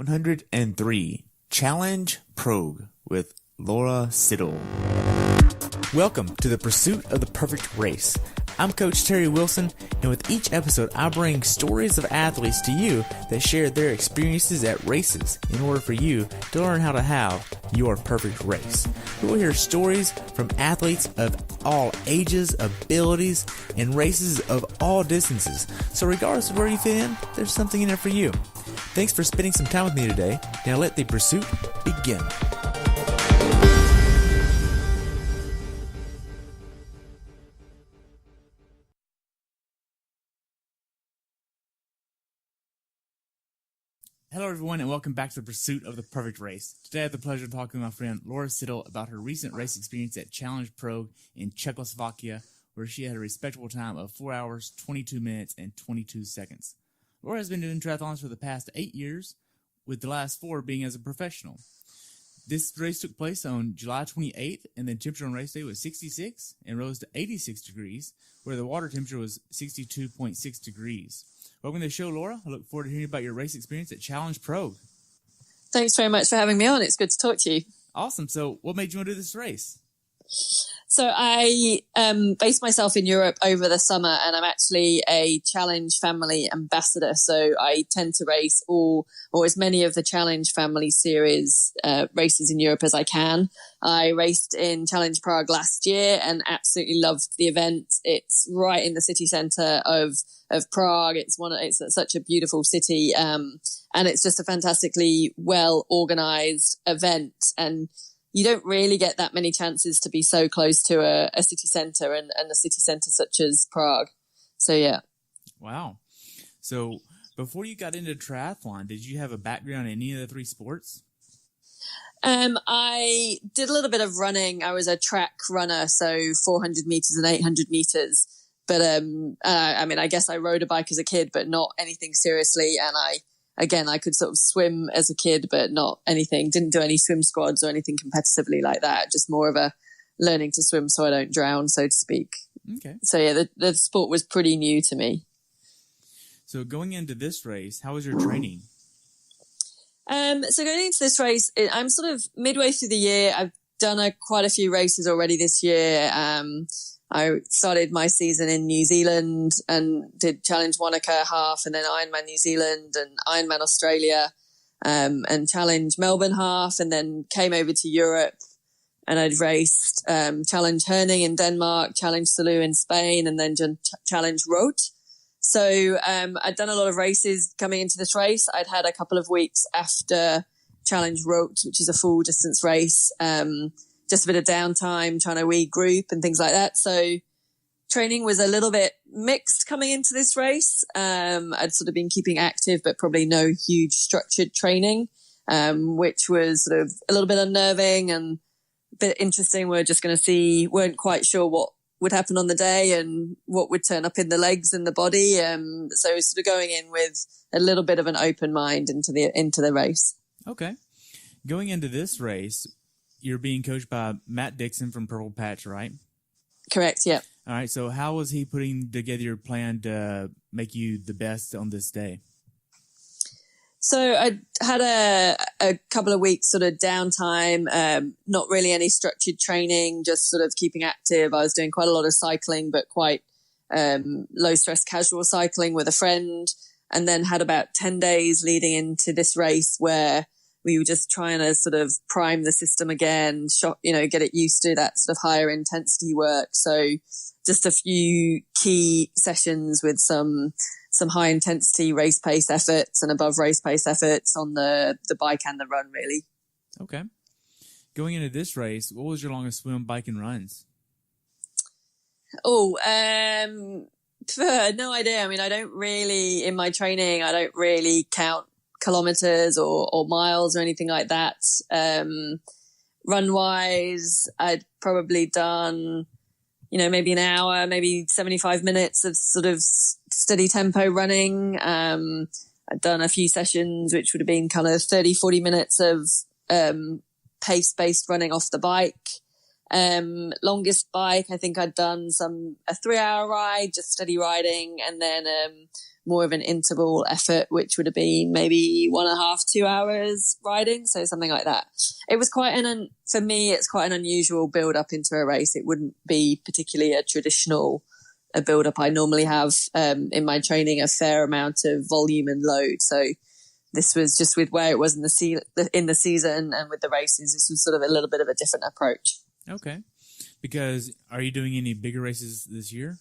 103, Challenge Prague with Laura Siddall. Welcome to the pursuit of the perfect race. I'm Coach Terry Wilson, and with each episode, I bring stories of athletes to you that share their experiences at races in order for you to learn how to have your perfect race. We will hear stories from athletes of all ages, abilities, and races of all distances. So regardless of where you fit in, there's something in there for you. Thanks for spending some time with me today. Now let the pursuit begin. Hello everyone, and welcome back to the pursuit of the perfect race. Today I have the pleasure of talking with my friend Laura Siddall about her recent race experience at Challenge Prague in Czechoslovakia, where she had a respectable time of 4 hours, 22 minutes, and 22 seconds. Laura has been doing triathlons for the past 8 years, with the last 4 being as a professional. This race took place on July 28th, and the temperature on race day was 66 and rose to 86 degrees, where the water temperature was 62.6 degrees. Welcome to the show, Laura. I look forward to hearing about your race experience at Challenge Prague. Thanks very much for having me on. It's good to talk to you. Awesome. So what made you want to do this race? So I based myself in Europe over the summer, and I'm actually a Challenge family ambassador. So I tend to race all or as many of the Challenge family series races in Europe as I can. I raced in Challenge Prague last year and absolutely loved the event. It's right in the city centre of Prague. It's such a beautiful city, and it's just a fantastically well organised event. And you don't really get that many chances to be so close to a city centre and a city centre such as Prague. So, yeah. Wow. So before you got into triathlon, did you have a background in any of the 3 sports? I did a little bit of running. I was a track runner, so 400 metres and 800 metres. But, I guess I rode a bike as a kid, but not anything seriously. And I could sort of swim as a kid, but not anything. Didn't do any swim squads or anything competitively like that. Just more of a learning to swim so I don't drown, so to speak. Okay. So, yeah, the sport was pretty new to me. So going into this race, how was your training? So going into this race, I'm sort of midway through the year. I've done quite a few races already this year. I started my season in New Zealand and did Challenge Wanaka half, and then Ironman New Zealand and Ironman Australia, and Challenge Melbourne half, and then came over to Europe and I'd raced Challenge Herning in Denmark, Challenge Salou in Spain, and then Challenge Roth. So I'd done a lot of races coming into this race. I'd had a couple of weeks after Challenge Roth, which is a full distance race, just a bit of downtime, trying to regroup and things like that. So training was a little bit mixed coming into this race. I'd sort of been keeping active, but probably no huge structured training, which was sort of a little bit unnerving and a bit interesting. We're just going to see, weren't quite sure what would happen on the day and what would turn up in the legs and the body. So sort of going in with a little bit of an open mind into the race. Okay. Going into this race, you're being coached by Matt Dixon from Purple Patch, right? Correct, yeah. All right, so how was he putting together your plan to make you the best on this day? So I had a couple of weeks sort of downtime, not really any structured training, just sort of keeping active. I was doing quite a lot of cycling, but quite low stress casual cycling with a friend, and then had about 10 days leading into this race where we were just trying to sort of prime the system again, get it used to that sort of higher intensity work. So just a few key sessions with some high intensity race pace efforts and above race pace efforts on the bike and the run, really. Okay. Going into this race, what was your longest swim, bike, and runs? No idea. I mean, in my training, I don't really count kilometers or miles or anything like that. Run wise, I'd probably done, maybe an hour, maybe 75 minutes of sort of steady tempo running. I'd done a few sessions, which would have been kind of 30, 40 minutes of pace-based running off the bike. Longest bike, I think I'd done a 3-hour ride, just steady riding, and then more of an interval effort, which would have been maybe 1.5, 2 hours riding. So something like that. It was for me, it's quite an unusual build up into a race. It wouldn't be particularly a traditional build up. I normally have, in my training, a fair amount of volume and load. So this was just with where it was in the season and with the races. This was sort of a little bit of a different approach. Okay. Because are you doing any bigger races this year?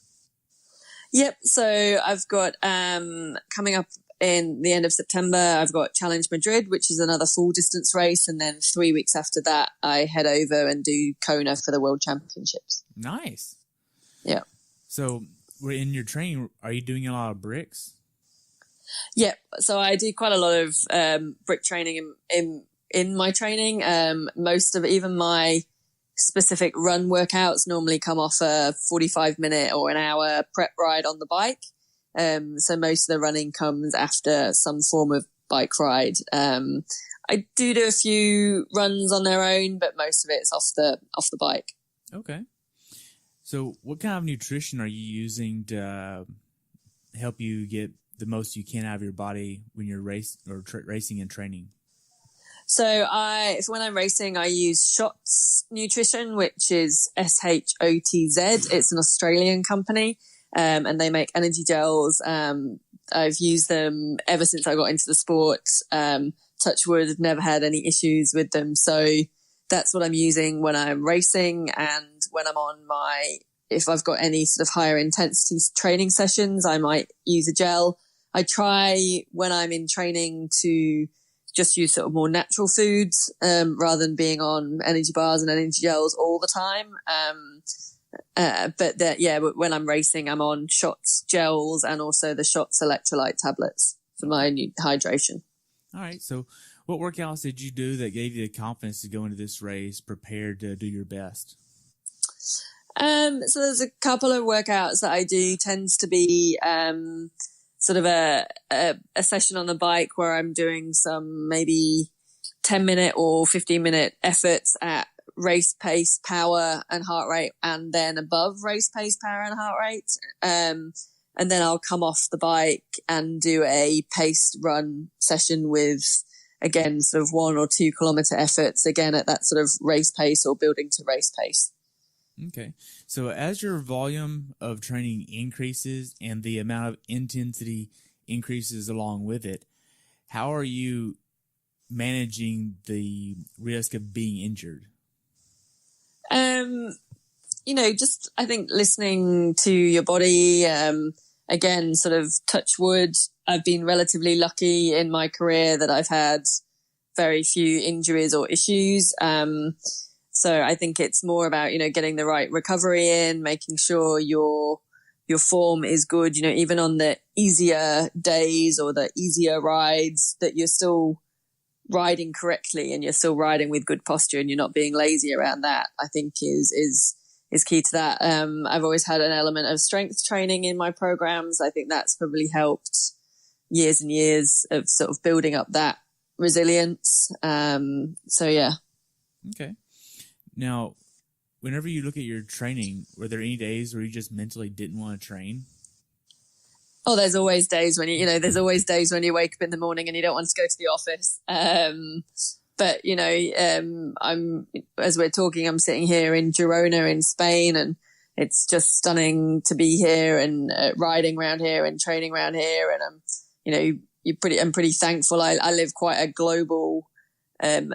Yep. So I've got coming up in the end of September, I've got Challenge Madrid, which is another full distance race. And then 3 weeks after that, I head over and do Kona for the World Championships. Nice. Yeah. So we're in your training. Are you doing a lot of bricks? Yep. So I do quite a lot of brick training in my training. Most of even my specific run workouts normally come off a 45-minute or an hour prep ride on the bike. So most of the running comes after some form of bike ride. I do a few runs on their own, but most of it's off the bike. Okay. So what kind of nutrition are you using to help you get the most you can out of your body when you're racing and training? So when I'm racing, I use Shots Nutrition, which is SHOTZ. It's an Australian company, and they make energy gels. I've used them ever since I got into the sport. Touch wood, I've never had any issues with them. So that's what I'm using when I'm racing, and when I'm if I've got any sort of higher intensity training sessions, I might use a gel. I try when I'm in training to just use sort of more natural foods, rather than being on energy bars and energy gels all the time. But when I'm racing, I'm on Shots gels and also the Shots electrolyte tablets for my hydration. All right. So what workouts did you do that gave you the confidence to go into this race prepared to do your best? So there's a couple of workouts that I do. Tends to be sort of a session on the bike where I'm doing some maybe 10-minute or 15-minute efforts at race pace, power and heart rate, and then above race pace, power and heart rate. And then I'll come off the bike and do a paced run session with, again, sort of 1 or 2 kilometer efforts, again at that sort of race pace or building to race pace. Okay. So as your volume of training increases and the amount of intensity increases along with it, how are you managing the risk of being injured? Just I think listening to your body, again, sort of touch wood. I've been relatively lucky in my career that I've had very few injuries or issues. So I think it's more about, getting the right recovery in, making sure your form is good, even on the easier days or the easier rides, that you're still riding correctly and you're still riding with good posture and you're not being lazy around that, I think is key to that. I've always had an element of strength training in my programs. I think that's probably helped years and years of sort of building up that resilience. So yeah. Okay. Now, whenever you look at your training, were there any days where you just mentally didn't want to train? Oh, there's always days when there's always days when you wake up in the morning and you don't want to go to the office. But as we're talking, I'm sitting here in Girona in Spain, and it's just stunning to be here and riding around here and training around here. And I'm pretty thankful. I live quite a global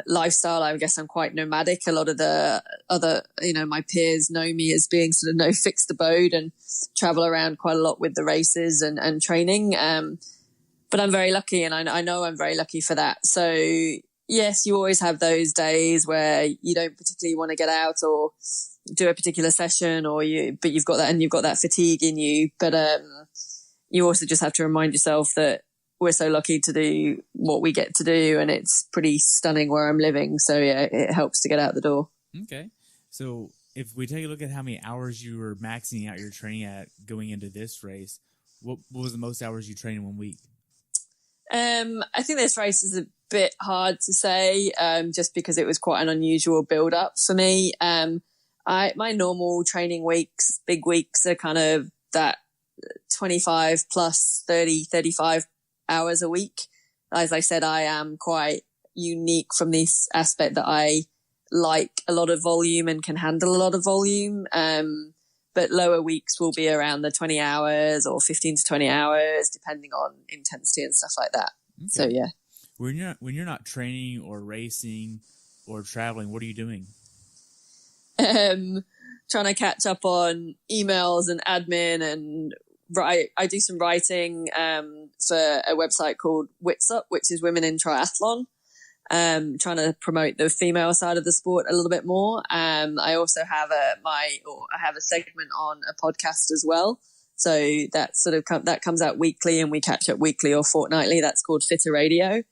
lifestyle. I guess I'm quite nomadic. A lot of the other, my peers know me as being sort of no fixed abode and travel around quite a lot with the races and training. But I'm very lucky, and I know I'm very lucky for that. So yes, you always have those days where you don't particularly want to get out or do a particular session, but you've got that fatigue in you. But you also just have to remind yourself that we're so lucky to do what we get to do, and it's pretty stunning where I'm living. So yeah, it helps to get out the door. Okay. So if we take a look at how many hours you were maxing out your training at going into this race, what was the most hours you trained in 1 week? I think this race is a bit hard to say, just because it was quite an unusual build up for me. My normal training weeks, big weeks, are kind of that 25 plus 30, 35 hours a week. As I said, I am quite unique from this aspect that I like a lot of volume and can handle a lot of volume. But lower weeks will be around the 20 hours or 15 to 20 hours, depending on intensity and stuff like that. Okay. So, yeah. When you're not training or racing or traveling, what are you doing? Trying to catch up on emails and admin, and I do some writing for a website called Wetsuit, which is Women in Triathlon. Trying to promote the female side of the sport a little bit more. I also have I have a segment on a podcast as well. So that that comes out weekly, and we catch up weekly or fortnightly. That's called Fitter Radio.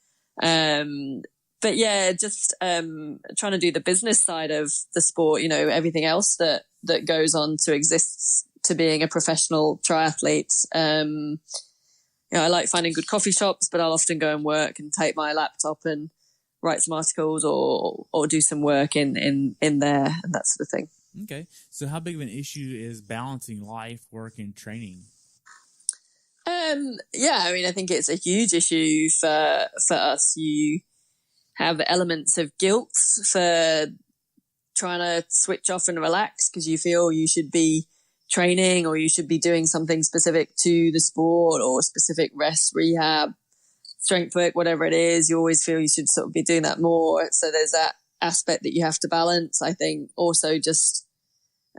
But yeah, just trying to do the business side of the sport, everything else that goes on to exist to being a professional triathlete. I like finding good coffee shops, but I'll often go and work and take my laptop and write some articles or do some work in there and that sort of thing. Okay. So how big of an issue is balancing life, work, and training? I think it's a huge issue for us. You have elements of guilt for trying to switch off and relax because you feel you should be training or you should be doing something specific to the sport or specific rest, rehab, strength work, whatever it is. You always feel you should sort of be doing that more. So there's that aspect that you have to balance. I think also just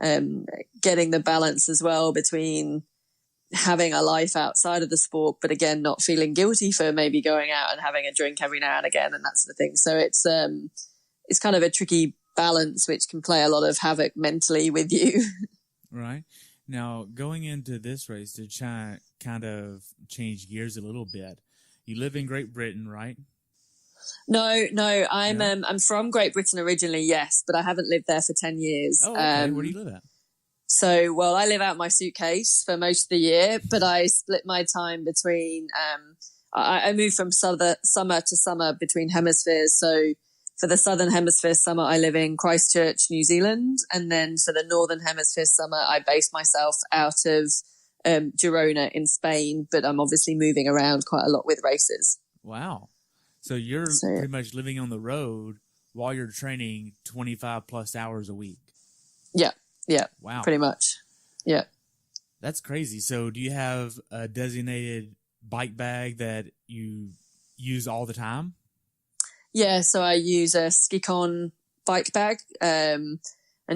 getting the balance as well between having a life outside of the sport, but again, not feeling guilty for maybe going out and having a drink every now and again and that sort of thing. So it's kind of a tricky balance, which can play a lot of havoc mentally with you. Right. Now, going into this race to kind of change gears a little bit, you live in Great Britain, right? No, I'm from Great Britain originally, yes, but I haven't lived there for 10 years. Oh, okay. Where do you live at? So, I live out my suitcase for most of the year, but I split my time between, I move from summer to summer between hemispheres. So for the Southern Hemisphere summer, I live in Christchurch, New Zealand. And then for the Northern Hemisphere summer, I base myself out of Girona in Spain, but I'm obviously moving around quite a lot with races. Wow. So you're pretty much living on the road while you're training 25 plus hours a week. Yeah. Yeah. Wow. Pretty much. Yeah. That's crazy. So do you have a designated bike bag that you use all the time? Yeah. So I use a Skicon bike bag and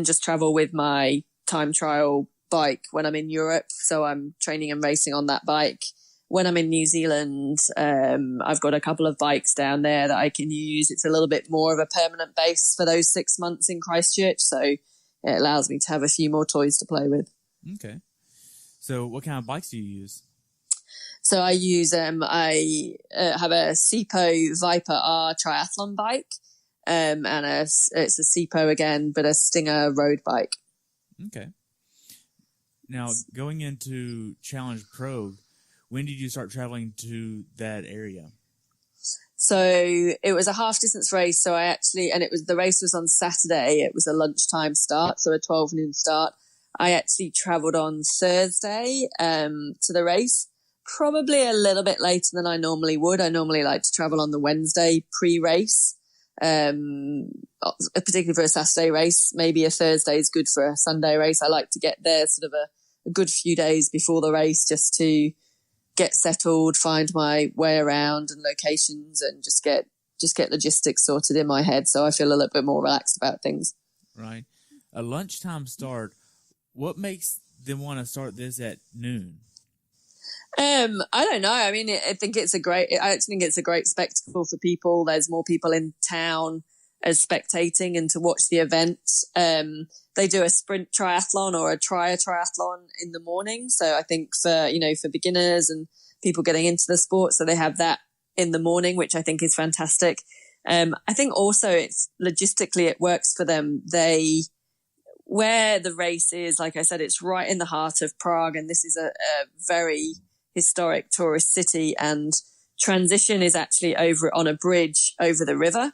just travel with my time trial bike when I'm in Europe. So I'm training and racing on that bike. When I'm in New Zealand, I've got a couple of bikes down there that I can use. It's a little bit more of a permanent base for those 6 months in Christchurch. So it allows me to have a few more toys to play with. Okay. So what kind of bikes do you use? So I use, I have a Sipo Viper R triathlon bike, and it's a Sipo again, but a Stinger road bike. Okay. Now, going into Challenge Prague, when did you start traveling to that area? So it was a half distance race. So the race was on Saturday. It was a lunchtime start. So a 12 noon start. I actually traveled on Thursday, to the race, probably a little bit later than I normally would. I normally like to travel on the Wednesday pre-race, particularly for a Saturday race. Maybe a Thursday is good for a Sunday race. I like to get there sort of a good few days before the race just to get settled, find my way around and locations, and just get logistics sorted in my head, so I feel a little bit more relaxed about things. Right. A lunchtime start. What makes them want to start this at noon? I don't know. I mean, I actually think it's a great spectacle for people. There's more people in town as spectating and to watch the event. They do a sprint triathlon or a triathlon in the morning. So I think for beginners and people getting into the sport, so they have that in the morning, which I think is fantastic. I think also it's logistically, it works for them. Where the race is, like I said, it's right in the heart of Prague, and this is a very historic tourist city, and transition is actually over on a bridge over the river.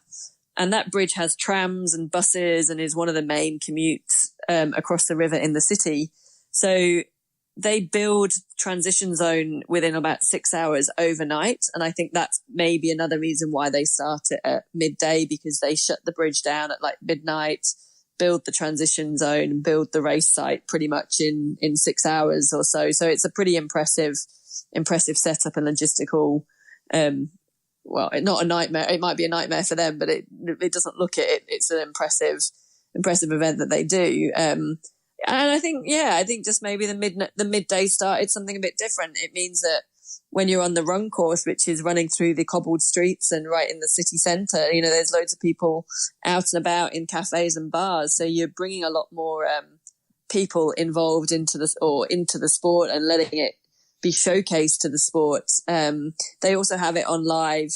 And that bridge has trams and buses and is one of the main commutes across the river in the city. So they build transition zone within about 6 hours overnight. And I think that's maybe another reason why they start it at midday, because they shut the bridge down at like midnight, build the transition zone and build the race site pretty much in 6 hours or so. So it's a pretty impressive setup and logistical, well, not a nightmare. It might be a nightmare for them, but it doesn't look it. It's an impressive event that they do. And I think just maybe the midday start, it's something a bit different. It means that when you're on the run course, which is running through the cobbled streets and right in the city centre, you know, there's loads of people out and about in cafes and bars. So you're bringing a lot more people involved into the sport and letting it be showcased to the sport. They also have it on live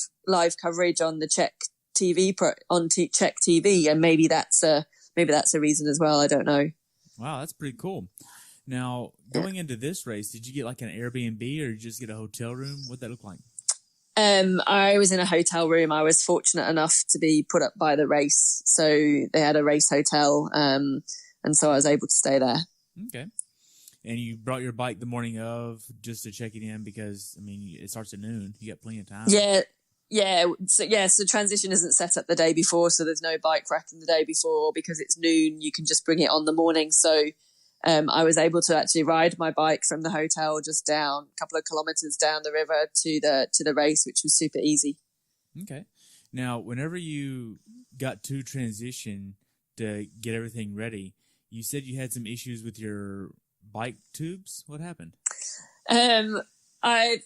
coverage on the Czech TV Czech TV, and maybe that's a reason as well. I don't know. Wow, that's pretty cool. Now, going into this race, did you get like an Airbnb or did you just get a hotel room? What'd that look like? I was in a hotel room. I was fortunate enough to be put up by the race. So they had a race hotel, and so I was able to stay there. Okay. And you brought your bike the morning of just to check it in because, I mean, it starts at noon. You got plenty of time. Yeah. So transition isn't set up the day before, so there's no bike racking the day before because it's noon. You can just bring it on the morning. So I was able to actually ride my bike from the hotel just down a couple of kilometers down the river to the race, which was super easy. Okay. Now, whenever you got to transition to get everything ready, you said you had some issues with your bike tubes. What happened? I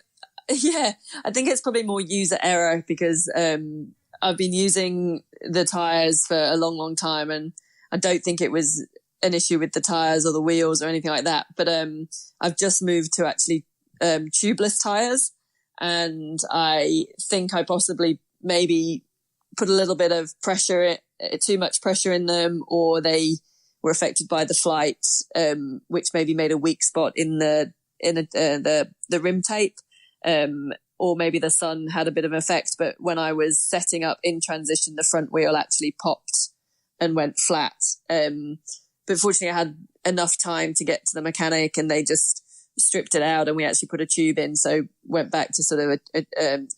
think it's probably more user error because I've been using the tires for a long, long time, and I don't think it was an issue with the tires or the wheels or anything like that. But I've just moved to actually tubeless tires, and I think I possibly maybe put a little bit of pressure, too much pressure in them, or they were affected by the flight, which maybe made a weak spot in the rim tape. Or maybe the sun had a bit of an effect, but when I was setting up in transition, the front wheel actually popped and went flat. But fortunately I had enough time to get to the mechanic and they just stripped it out and we actually put a tube in. So went back to sort of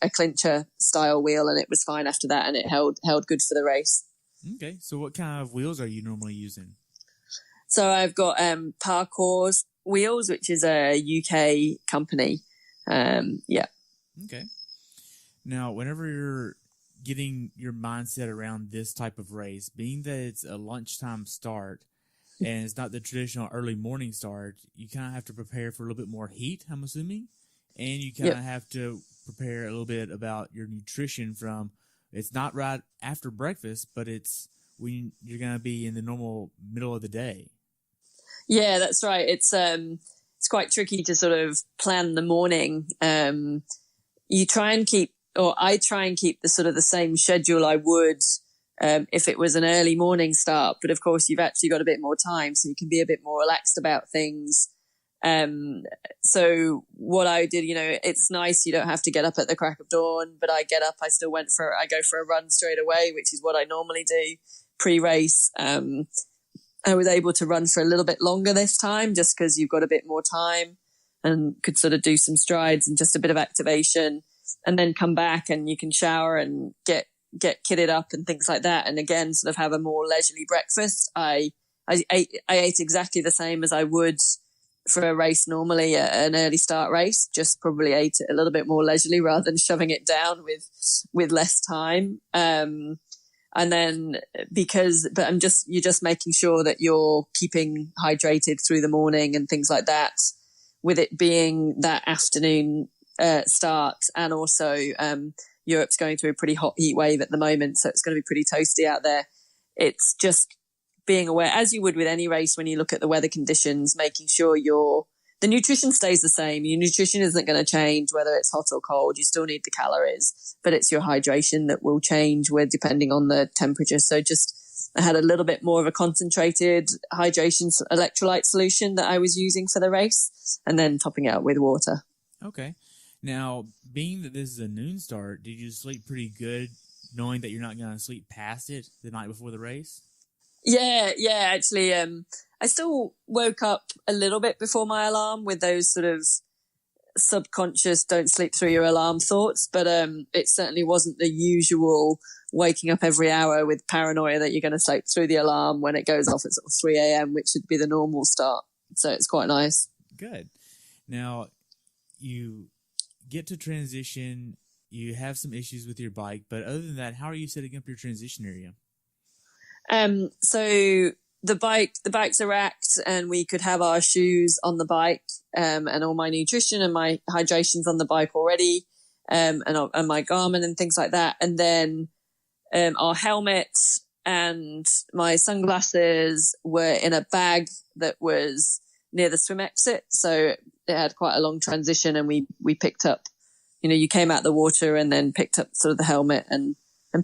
a clincher style wheel and it was fine after that and it held good for the race. Okay. So what kind of wheels are you normally using? So I've got Parkour's wheels, which is a UK company. Yeah. Okay. Now, whenever you're getting your mindset around this type of race, being that it's a lunchtime start and it's not the traditional early morning start, you kind of have to prepare for a little bit more heat, I'm assuming, and you kind of have to prepare a little bit about your nutrition from, it's not right after breakfast, but it's when you're going to be in the normal middle of the day. Yeah, that's right. It's quite tricky to sort of plan the morning. I try and keep the sort of the same schedule I would if it was an early morning start. But of course, you've actually got a bit more time, so you can be a bit more relaxed about things. So what I did, it's nice you don't have to get up at the crack of dawn, but I get up, I go for a run straight away, which is what I normally do pre-race. I was able to run for a little bit longer this time just because you've got a bit more time and could sort of do some strides and just a bit of activation and then come back and you can shower and get kitted up and things like that. And again, sort of have a more leisurely breakfast. I ate exactly the same as I would for a race normally, an early start race, just probably ate it a little bit more leisurely rather than shoving it down with less time. And then you're just making sure that you're keeping hydrated through the morning and things like that, with it being that afternoon start. And also Europe's going through a pretty hot heat wave at the moment, so it's going to be pretty toasty out there. It's just being aware, as you would with any race, when you look at the weather conditions, making sure the nutrition stays the same. Your nutrition isn't going to change whether it's hot or cold. You still need the calories, but it's your hydration that will change depending on the temperature. So I had a little bit more of a concentrated hydration electrolyte solution that I was using for the race and then topping it up with water. Okay. Now, being that this is a noon start, did you sleep pretty good knowing that you're not going to sleep past it the night before the race? Yeah. Actually, I still woke up a little bit before my alarm with those sort of subconscious don't sleep through your alarm thoughts, but it certainly wasn't the usual waking up every hour with paranoia that you're going to sleep through the alarm when it goes off at sort of 3 a.m., which should be the normal start. So it's quite nice. Good. Now, you get to transition, you have some issues with your bike, but other than that, how are you setting up your transition area? So the bikes are racked, and we could have our shoes on the bike, and all my nutrition and my hydration's on the bike already, and my Garmin and things like that. And then our helmets and my sunglasses were in a bag that was near the swim exit. So it had quite a long transition, and we picked up, you came out the water and then picked up sort of the helmet and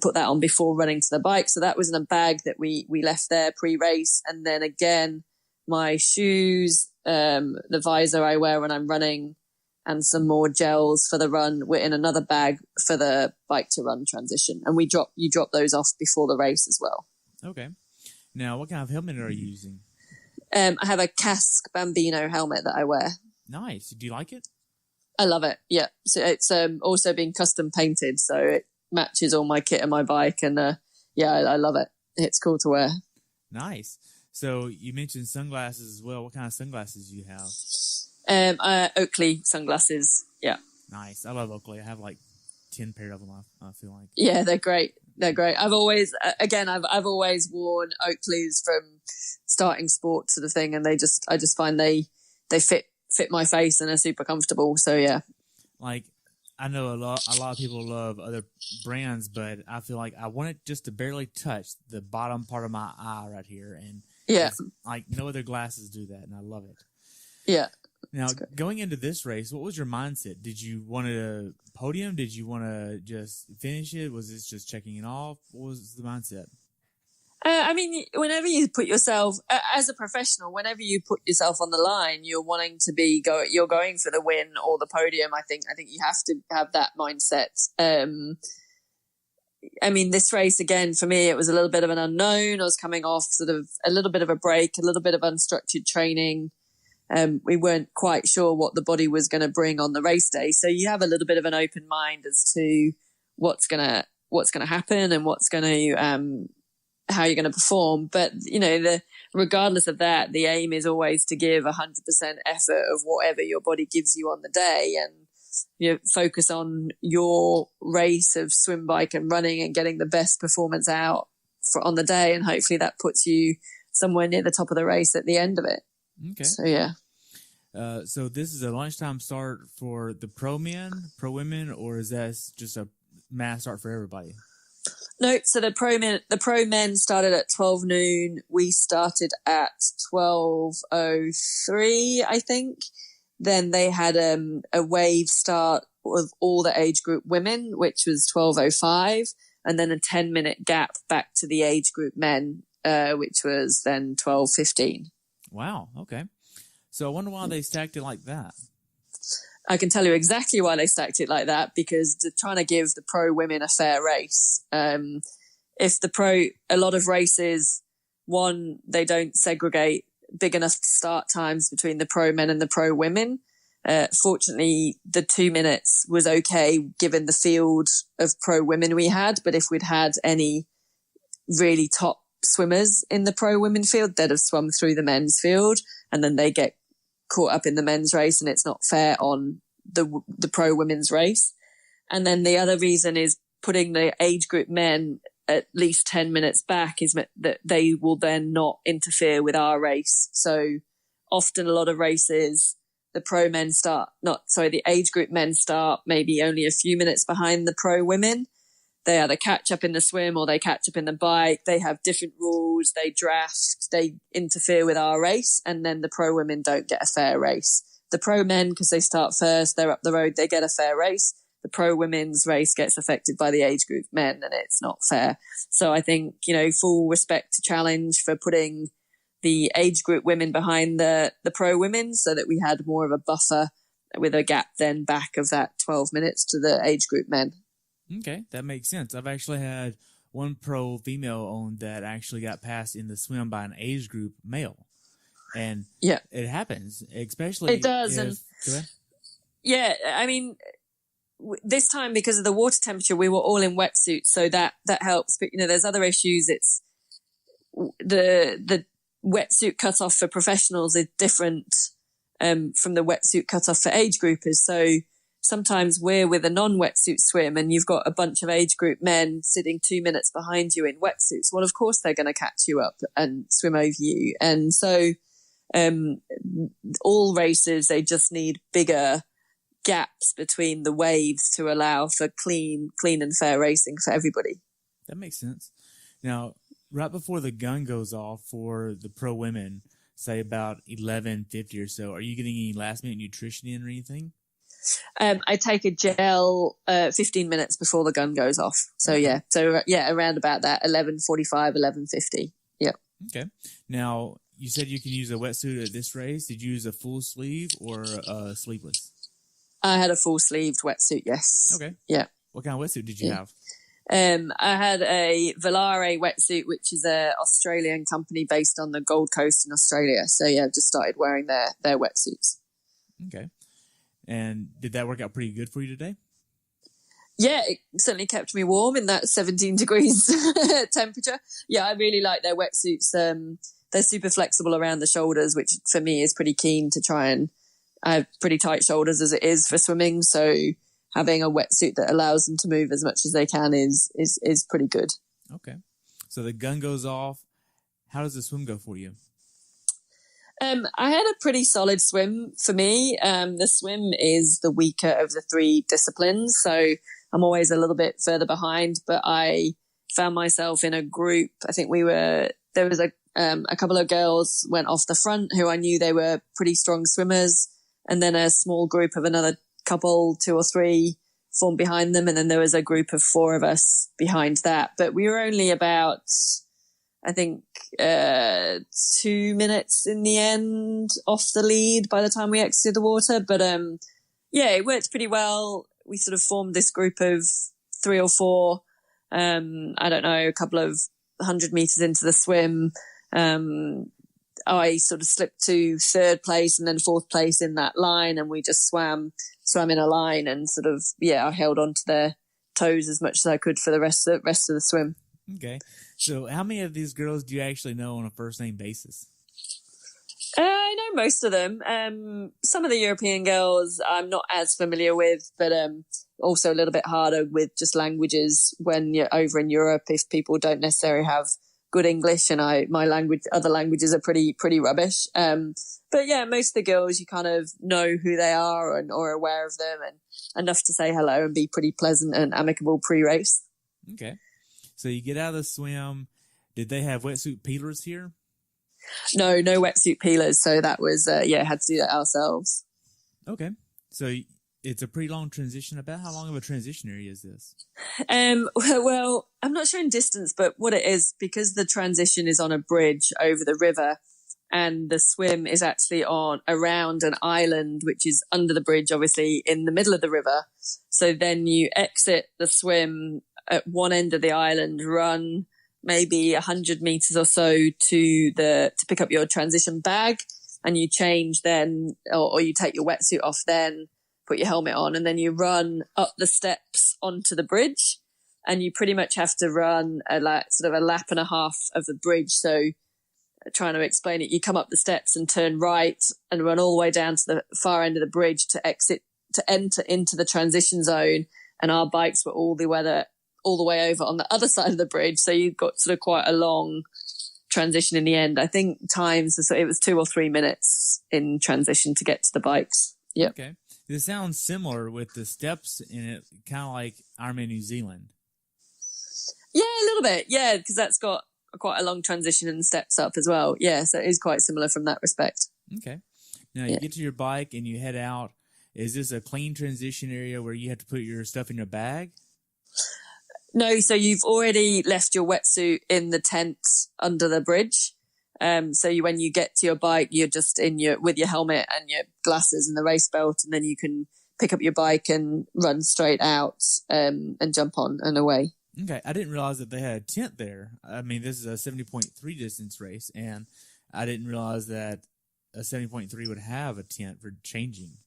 put that on before running to the bike. So that was in a bag that we left there pre-race. And then again, my shoes, the visor I wear when I'm running, and some more gels for the run were in another bag for the bike to run transition. And you drop those off before the race as well. Okay. Now, what kind of helmet are you using? I have a Casque Bambino helmet that I wear. Nice. Do you like it? I love it. Yeah. So it's also been custom painted, so it matches all my kit and my bike, and I love it. It's cool to wear. Nice. So you mentioned sunglasses as well. What kind of sunglasses do you have? Oakley sunglasses. Yeah. Nice. I love Oakley. I have like 10 pair of them. I feel like. Yeah, they're great. They're great. I've always worn Oakleys from starting sport sort of thing, and I just find they fit my face and are super comfortable. So yeah. Like, I know a lot of people love other brands, but I feel like I want it just to barely touch the bottom part of my eye right here. And yeah, like no other glasses do that, and I love it. Yeah. Now, going into this race, what was your mindset? Did you want a podium? Did you want to just finish it? Was this just checking it off? What was the mindset? I mean, whenever you put yourself, as a professional, whenever you put yourself on the line, you're wanting to you're going for the win or the podium. I think you have to have that mindset. I mean, this race, again, for me, it was a little bit of an unknown. I was coming off sort of a little bit of a break, a little bit of unstructured training. We weren't quite sure what the body was going to bring on the race day. So you have a little bit of an open mind as to what's going to happen and what's going to, how you're going to perform. But, regardless of that, the aim is always to give 100% effort of whatever your body gives you on the day, and focus on your race of swim, bike and running and getting the best performance out on the day. And hopefully that puts you somewhere near the top of the race at the end of it. Okay. So, yeah. So this is a lunchtime start for the pro women, or is that just a mass start for everybody? No, so the pro men started at 12 noon. We started at 12:03, I think. Then they had a wave start of all the age group women, which was 12:05, and then a 10-minute gap back to the age group men, which was then 12:15. Wow. Okay. So I wonder why they stacked it like that. I can tell you exactly why they stacked it like that, because they're trying to give the pro women a fair race. If a lot of races, one, they don't segregate big enough start times between the pro men and the pro women. Fortunately, the 2 minutes was okay given the field of pro women we had. But if we'd had any really top swimmers in the pro women field, they'd have swum through the men's field, and then they get caught up in the men's race, and it's not fair on the pro women's race. And then the other reason is putting the age group men at least 10 minutes back is that they will then not interfere with our race. So often a lot of races, the age group men start maybe only a few minutes behind the pro women. They either catch up in the swim or they catch up in the bike. They have different rules. They draft, they interfere with our race, and then the pro women don't get a fair race. The pro men, because they start first, they're up the road, they get a fair race. The pro women's race gets affected by the age group men, and it's not fair. So I think, full respect to Challenge for putting the age group women behind the pro women, so that we had more of a buffer with a gap then back of that 12 minutes to the age group men. Okay, that makes sense. I've actually had one pro female owned that actually got passed in the swim by an age group male. And it happens, especially it does. Go ahead. Yeah, I mean, this time because of the water temperature, we were all in wetsuits, so that helps. But there's other issues. It's the wetsuit cutoff for professionals is different from the wetsuit cutoff for age groupers. So sometimes we're with a non-wetsuit swim and you've got a bunch of age group men sitting 2 minutes behind you in wetsuits. Well, of course they're going to catch you up and swim over you. And so all races, they just need bigger gaps between the waves to allow for clean and fair racing for everybody. That makes sense. Now, right before the gun goes off for the pro women, say about 11:50 or so, are you getting any last minute nutrition in or anything? I take a gel 15 minutes before the gun goes off. So around about that 11:45, 11:50. Yep. Okay. Now, you said you can use a wetsuit at this race. Did you use a full sleeve or sleeveless? I had a full sleeved wetsuit. Yes. Okay. Yeah. What kind of wetsuit did you have? I had a Volare wetsuit, which is an Australian company based on the Gold Coast in Australia. So I've just started wearing their wetsuits. Okay. And did that work out pretty good for you today? Yeah, it certainly kept me warm in that 17 degrees temperature. Yeah, I really like their wetsuits. They're super flexible around the shoulders, which for me is pretty keen to try, and I have pretty tight shoulders as it is for swimming. So having a wetsuit that allows them to move as much as they can is pretty good. Okay. So the gun goes off. How does the swim go for you? I had a pretty solid swim for me. The swim is the weaker of the three disciplines, so I'm always a little bit further behind, but I found myself in a group. I think there was a couple of girls went off the front who I knew they were pretty strong swimmers, and then a small group of another couple, 2 or 3, formed behind them, and then there was a group of 4 of us behind that. But we were only about, I think, 2 minutes in the end off the lead by the time we exited the water. But it worked pretty well. We sort of formed this group of 3 or 4, I don't know, a couple of 100 meters into the swim. I sort of slipped to 3rd place and then 4th place in that line, and we just swam in a line and sort of, I held on to their toes as much as I could for the rest of the swim. Okay. So how many of these girls do you actually know on a first name basis? I know most of them. Some of the European girls I'm not as familiar with, but also a little bit harder with just languages when you're over in Europe, if people don't necessarily have good English, and other languages are pretty rubbish. But most of the girls, you kind of know who they are or are aware of them, and enough to say hello and be pretty pleasant and amicable pre-race. Okay. So you get out of the swim. Did they have wetsuit peelers here? No wetsuit peelers. So that was, had to do that ourselves. Okay. So it's a pretty long transition. About how long of a transition area is this? Well, I'm not sure in distance, but what it is, because the transition is on a bridge over the river and the swim is actually around an island, which is under the bridge, obviously in the middle of the river. So then you exit the swim at one end of the island, run maybe 100 meters or so to pick up your transition bag, and you change then, or you take your wetsuit off then, put your helmet on, and then you run up the steps onto the bridge, and you pretty much have to run sort of a lap and a half of the bridge. So trying to explain it, you come up the steps and turn right and run all the way down to the far end of the bridge to enter into the transition zone. And our bikes were all the way over on the other side of the bridge. So you got sort of quite a long transition in the end. I think it was 2 or 3 minutes in transition to get to the bikes. Yeah. Okay. This sounds similar with the steps in it, kind of like Ironman New Zealand. Yeah, a little bit. Yeah, because that's got quite a long transition and steps up as well. Yeah, so it is quite similar from that respect. Okay. Now you get to your bike and you head out. Is this a clean transition area where you have to put your stuff in your bag? No, so you've already left your wetsuit in the tent under the bridge. So when you get to your bike, you're just with your helmet and your glasses and the race belt, and then you can pick up your bike and run straight out and jump on and away. Okay, I didn't realize that they had a tent there. I mean, this is a 70.3 distance race, and I didn't realize that a 70.3 would have a tent for changing.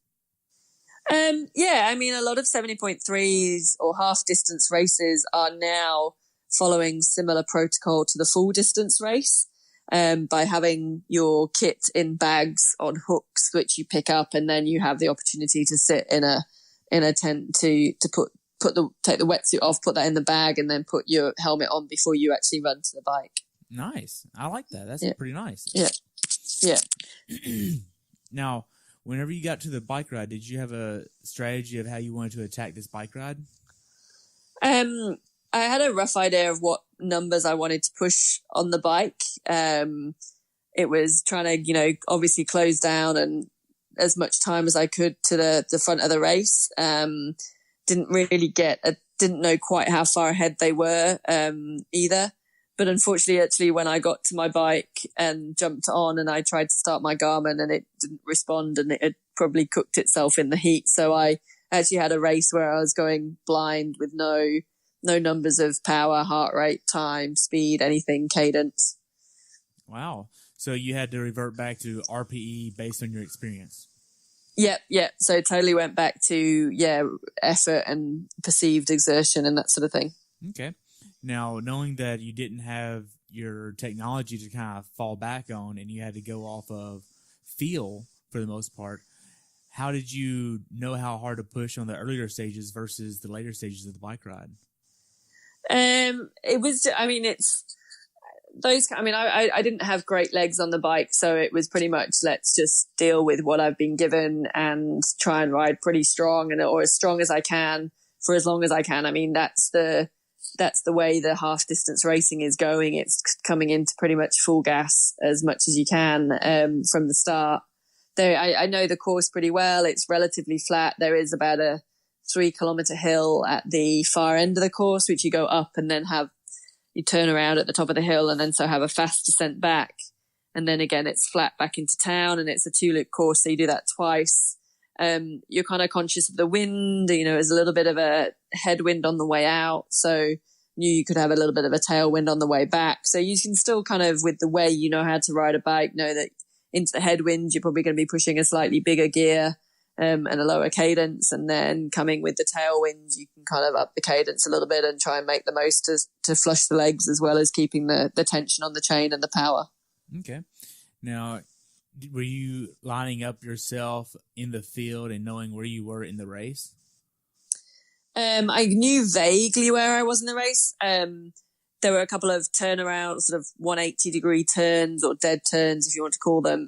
Yeah, I mean, a lot of 70.3s or half distance races are now following similar protocol to the full distance race, by having your kit in bags on hooks, which you pick up, and then you have the opportunity to sit in a tent to take the wetsuit off, put that in the bag, and then put your helmet on before you actually run to the bike. Nice. I like that. That's pretty nice. Yeah. Now, whenever you got to the bike ride, did you have a strategy of how you wanted to attack this bike ride? I had a rough idea of what numbers I wanted to push on the bike. It was trying to, obviously close down and as much time as I could to the front of the race. Didn't really didn't know quite how far ahead they were either. But unfortunately, actually, when I got to my bike and jumped on and I tried to start my Garmin and it didn't respond and it had probably cooked itself in the heat. So I actually had a race where I was going blind with no numbers of power, heart rate, time, speed, anything, cadence. Wow. So you had to revert back to RPE based on your experience. Yep. So totally went back to, effort and perceived exertion and that sort of thing. Okay. Now, knowing that you didn't have your technology to kind of fall back on and you had to go off of feel for the most part, how did you know how hard to push on the earlier stages versus the later stages of the bike ride? It was, it's those, I didn't have great legs on the bike, so it was pretty much, let's just deal with what I've been given and try and ride pretty strong or as strong as I can for as long as I can. I mean, that's the way the half distance racing is going. It's coming into pretty much full gas as much as you can, from the start. I know the course pretty well. It's relatively flat. There is about a 3-kilometer hill at the far end of the course, which you go up and then you turn around at the top of the hill and then have a fast descent back. And then again, it's flat back into town and it's a 2-loop course. So you do that twice. You're kind of conscious of the wind, there's a little bit of a headwind on the way out. So you could have a little bit of a tailwind on the way back. So you can still kind of, with the way you know how to ride a bike, know that into the headwind, you're probably going to be pushing a slightly bigger gear. And a lower cadence, and then coming with the tailwind, you can kind of up the cadence a little bit and try and make the most to flush the legs as well as keeping the tension on the chain and the power. Okay. Now, were you lining up yourself in the field and knowing where you were in the race? I knew vaguely where I was in the race. There were a couple of turnaround, sort of 180-degree turns or dead turns, if you want to call them,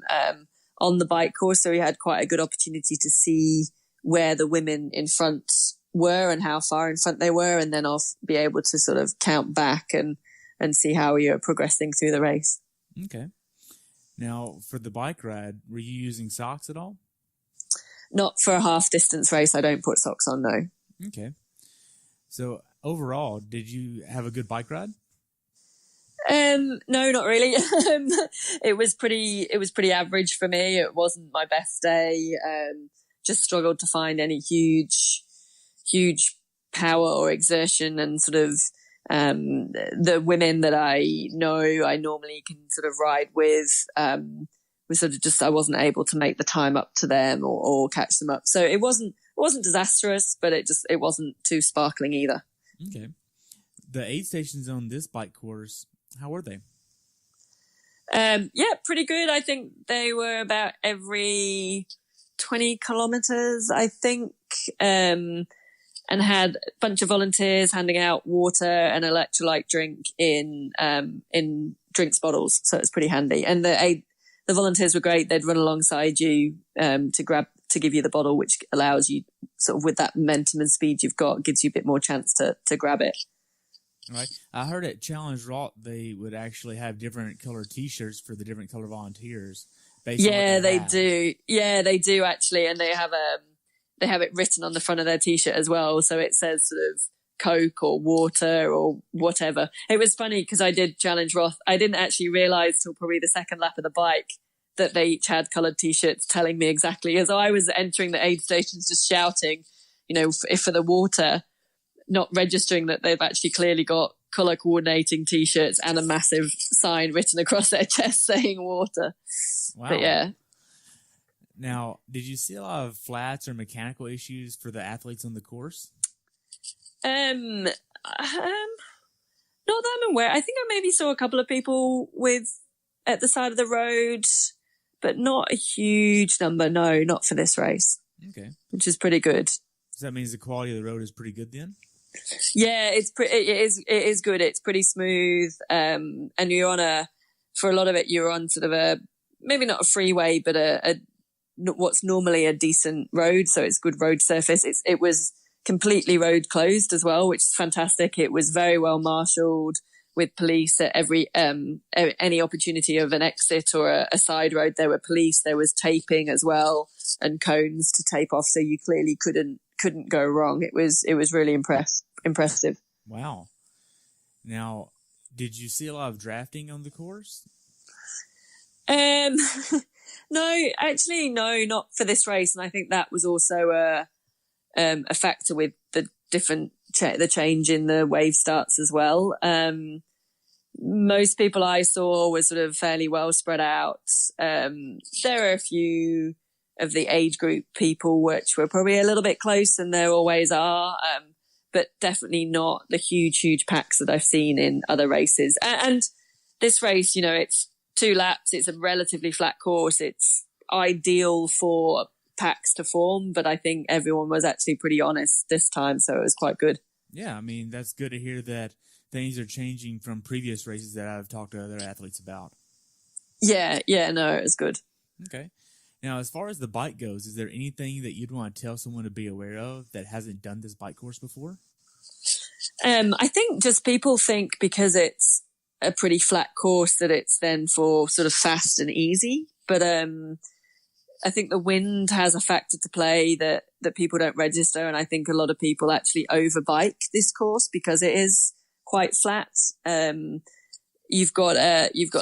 on the bike course. So we had quite a good opportunity to see where the women in front were and how far in front they were, and then I'll be able to sort of count back and see how you're progressing through the race. Okay. Now, for the bike ride, were you using socks at all? Not for a half distance race. I don't put socks on, no. Okay. So overall, did you have a good bike ride? No, not really. It was pretty average for me. It wasn't my best day. Just struggled to find any huge power or exertion, and sort of, the women that I normally can sort of ride with, was sort of just, I wasn't able to make the time up to them or catch them up. So it wasn't disastrous, but it wasn't too sparkling either. Okay. The aid stations on this bike course, how were they? Pretty good. I think they were about every 20 kilometers, I think, and had a bunch of volunteers handing out water and electrolyte drink in drinks bottles. So it's pretty handy. And the volunteers were great. They'd run alongside you, to give you the bottle, which allows you sort of, with that momentum and speed you've got, gives you a bit more chance to grab it. Right. I heard at Challenge Rock they would actually have different color T-shirts for the different color volunteers. Yeah, they do. Yeah, they do actually, and they have it written on the front of their T-shirt as well. So it says sort of Coke or water or whatever. It was funny because I did Challenge Roth. I didn't actually realize till probably the second lap of the bike that they each had colored T-shirts telling me exactly, as I was entering the aid stations, just shouting, if for the water, not registering that they've actually clearly got color coordinating T-shirts and a massive sign written across their chest saying water. Wow. But yeah. Now, did you see a lot of flats or mechanical issues for the athletes on the course? Not that I'm aware. I think I maybe saw a couple of people at the side of the road, but not a huge number. No, not for this race. Okay. Which is pretty good. So that means the quality of the road is pretty good then? Yeah, it is good. It's pretty smooth. And for a lot of it, you're on sort of maybe not a freeway, but what's normally a decent road. So it's good road surface. It was completely road closed as well, which is fantastic. It was very well marshaled with police at any opportunity of an exit or a side road. There were police. There was taping as well and cones to tape off. So you clearly couldn't go wrong. It was really impressive. Wow. Now, did you see a lot of drafting on the course? No, actually, no, not for this race. And I think that was also a factor with the the change in the wave starts as well. Most people I saw were sort of fairly well spread out. There are a few of the age group people which were probably a little bit close, and there always are, but definitely not the huge packs that I've seen in other races. And this race, it's 2 laps. It's a relatively flat course. It's ideal for packs to form, but I think everyone was actually pretty honest this time, so it was quite good. Yeah, I mean, that's good to hear that things are changing from previous races that I've talked to other athletes about. Yeah, no, it was good. Okay. Now, as far as the bike goes, is there anything that you'd want to tell someone to be aware of that hasn't done this bike course before? I think just people think because it's a pretty flat course that it's then for sort of fast and easy. But I think the wind has a factor to play that people don't register. And I think a lot of people actually overbike this course because it is quite flat. You've got,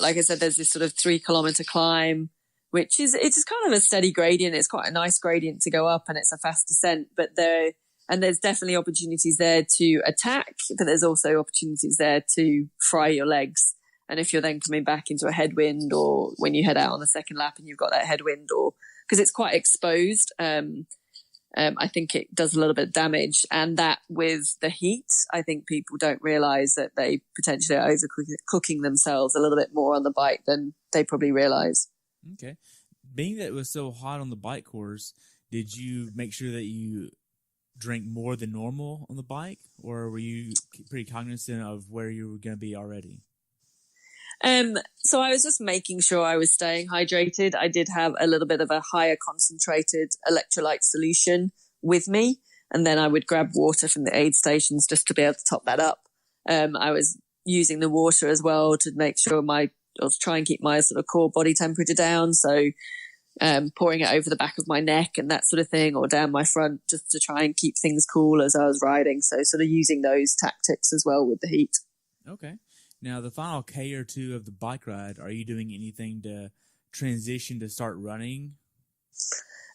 like I said, there's this sort of 3 kilometer climb, which it's just kind of a steady gradient. It's quite a nice gradient to go up and it's a fast descent, but there's definitely opportunities there to attack, but there's also opportunities there to fry your legs. And if you're then coming back into a headwind, or when you head out on the second lap and you've got that headwind, or because it's quite exposed, I think it does a little bit of damage. And that with the heat, I think people don't realize that they potentially are overcooking themselves a little bit more on the bike than they probably realize. Okay. Being that it was so hot on the bike course, did you make sure that you drink more than normal on the bike, or were you pretty cognizant of where you were going to be already? So I was just making sure I was staying hydrated. I did have a little bit of a higher concentrated electrolyte solution with me, and then I would grab water from the aid stations just to be able to top that up. I was using the water as well to make sure or to try and keep my sort of core body temperature down. So pouring it over the back of my neck and that sort of thing, or down my front, just to try and keep things cool as I was riding. So sort of using those tactics as well with the heat. Okay. Now, the final K or 2 of the bike ride, are you doing anything to transition to start running?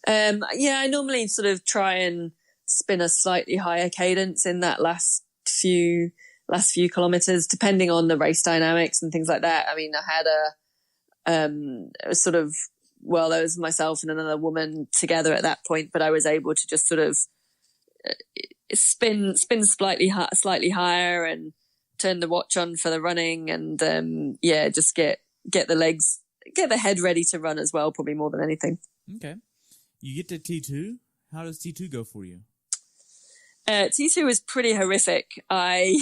I normally sort of try and spin a slightly higher cadence in that last few kilometers, depending on the race dynamics and things like that. I mean, I had there was myself and another woman together at that point, but I was able to just sort of spin slightly higher and turn the watch on for the running, and just get the head ready to run as well, probably more than anything. Okay. You get to T2. How does T2 go for you? T2 was pretty horrific. I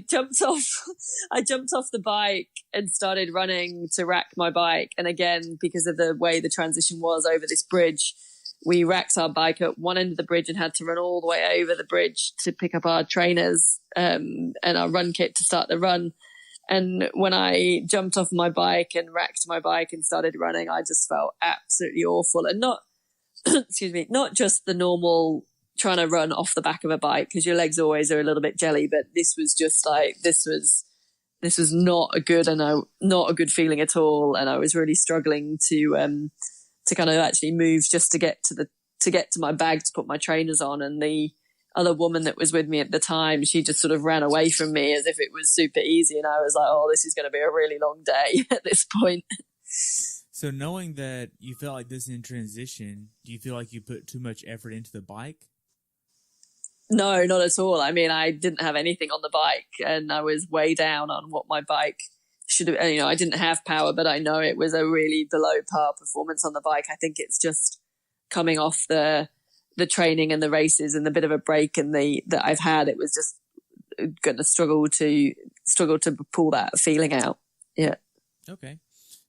jumped off the bike and started running to rack my bike. And again, because of the way the transition was over this bridge, we racked our bike at one end of the bridge and had to run all the way over the bridge to pick up our trainers and our run kit to start the run. And when I jumped off my bike and racked my bike and started running, I just felt absolutely awful. And not just the normal trying to run off the back of a bike, because your legs always are a little bit jelly, but this was just like, this was not a good feeling at all. And I was really struggling to kind of actually move just to get to my bag to put my trainers on. And the other woman that was with me at the time, she just sort of ran away from me as if it was super easy. And I was like, oh, this is going to be a really long day at this point. So knowing that you felt like this in transition, do you feel like you put too much effort into the bike? No, not at all. I mean, I didn't have anything on the bike, and I was way down on what my bike should have. You know, I didn't have power, but I know it was a really below par performance on the bike. I think it's just coming off the training and the races and the bit of a break and that I've had. It was just going to struggle to pull that feeling out. Yeah. Okay.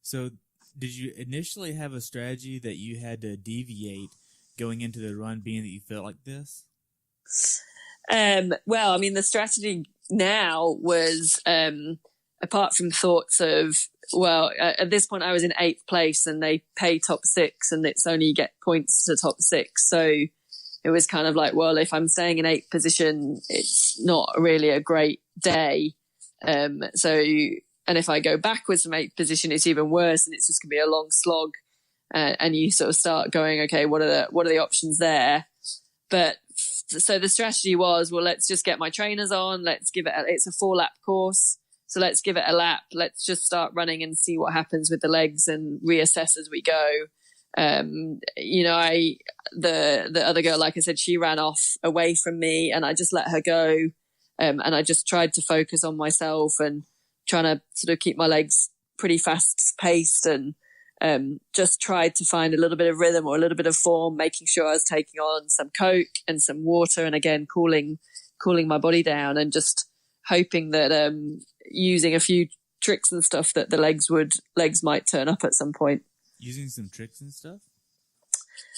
So did you initially have a strategy that you had to deviate going into the run, being that you felt like this? Well, I mean, the strategy now was, apart from thoughts of, well, at this point I was in 8th place and they pay top 6 and it's only you get points to top 6. So it was kind of like, well, if I'm staying in 8th position, it's not really a great day. And if I go backwards from 8th position, it's even worse and it's just gonna be a long slog. And you sort of start going, okay, what are the options there? But so the strategy was, well, let's just get my trainers on. Let's give it, it's a 4-lap course. So let's give it a lap. Let's just start running and see what happens with the legs and reassess as we go. You know, the other girl, like I said, she ran off away from me and I just let her go. And I just tried to focus on myself and trying to sort of keep my legs pretty fast paced and, just tried to find a little bit of rhythm or a little bit of form, making sure I was taking on some Coke and some water and again, cooling my body down and just hoping that, using a few tricks and stuff that the legs might turn up at some point. Using some tricks and stuff?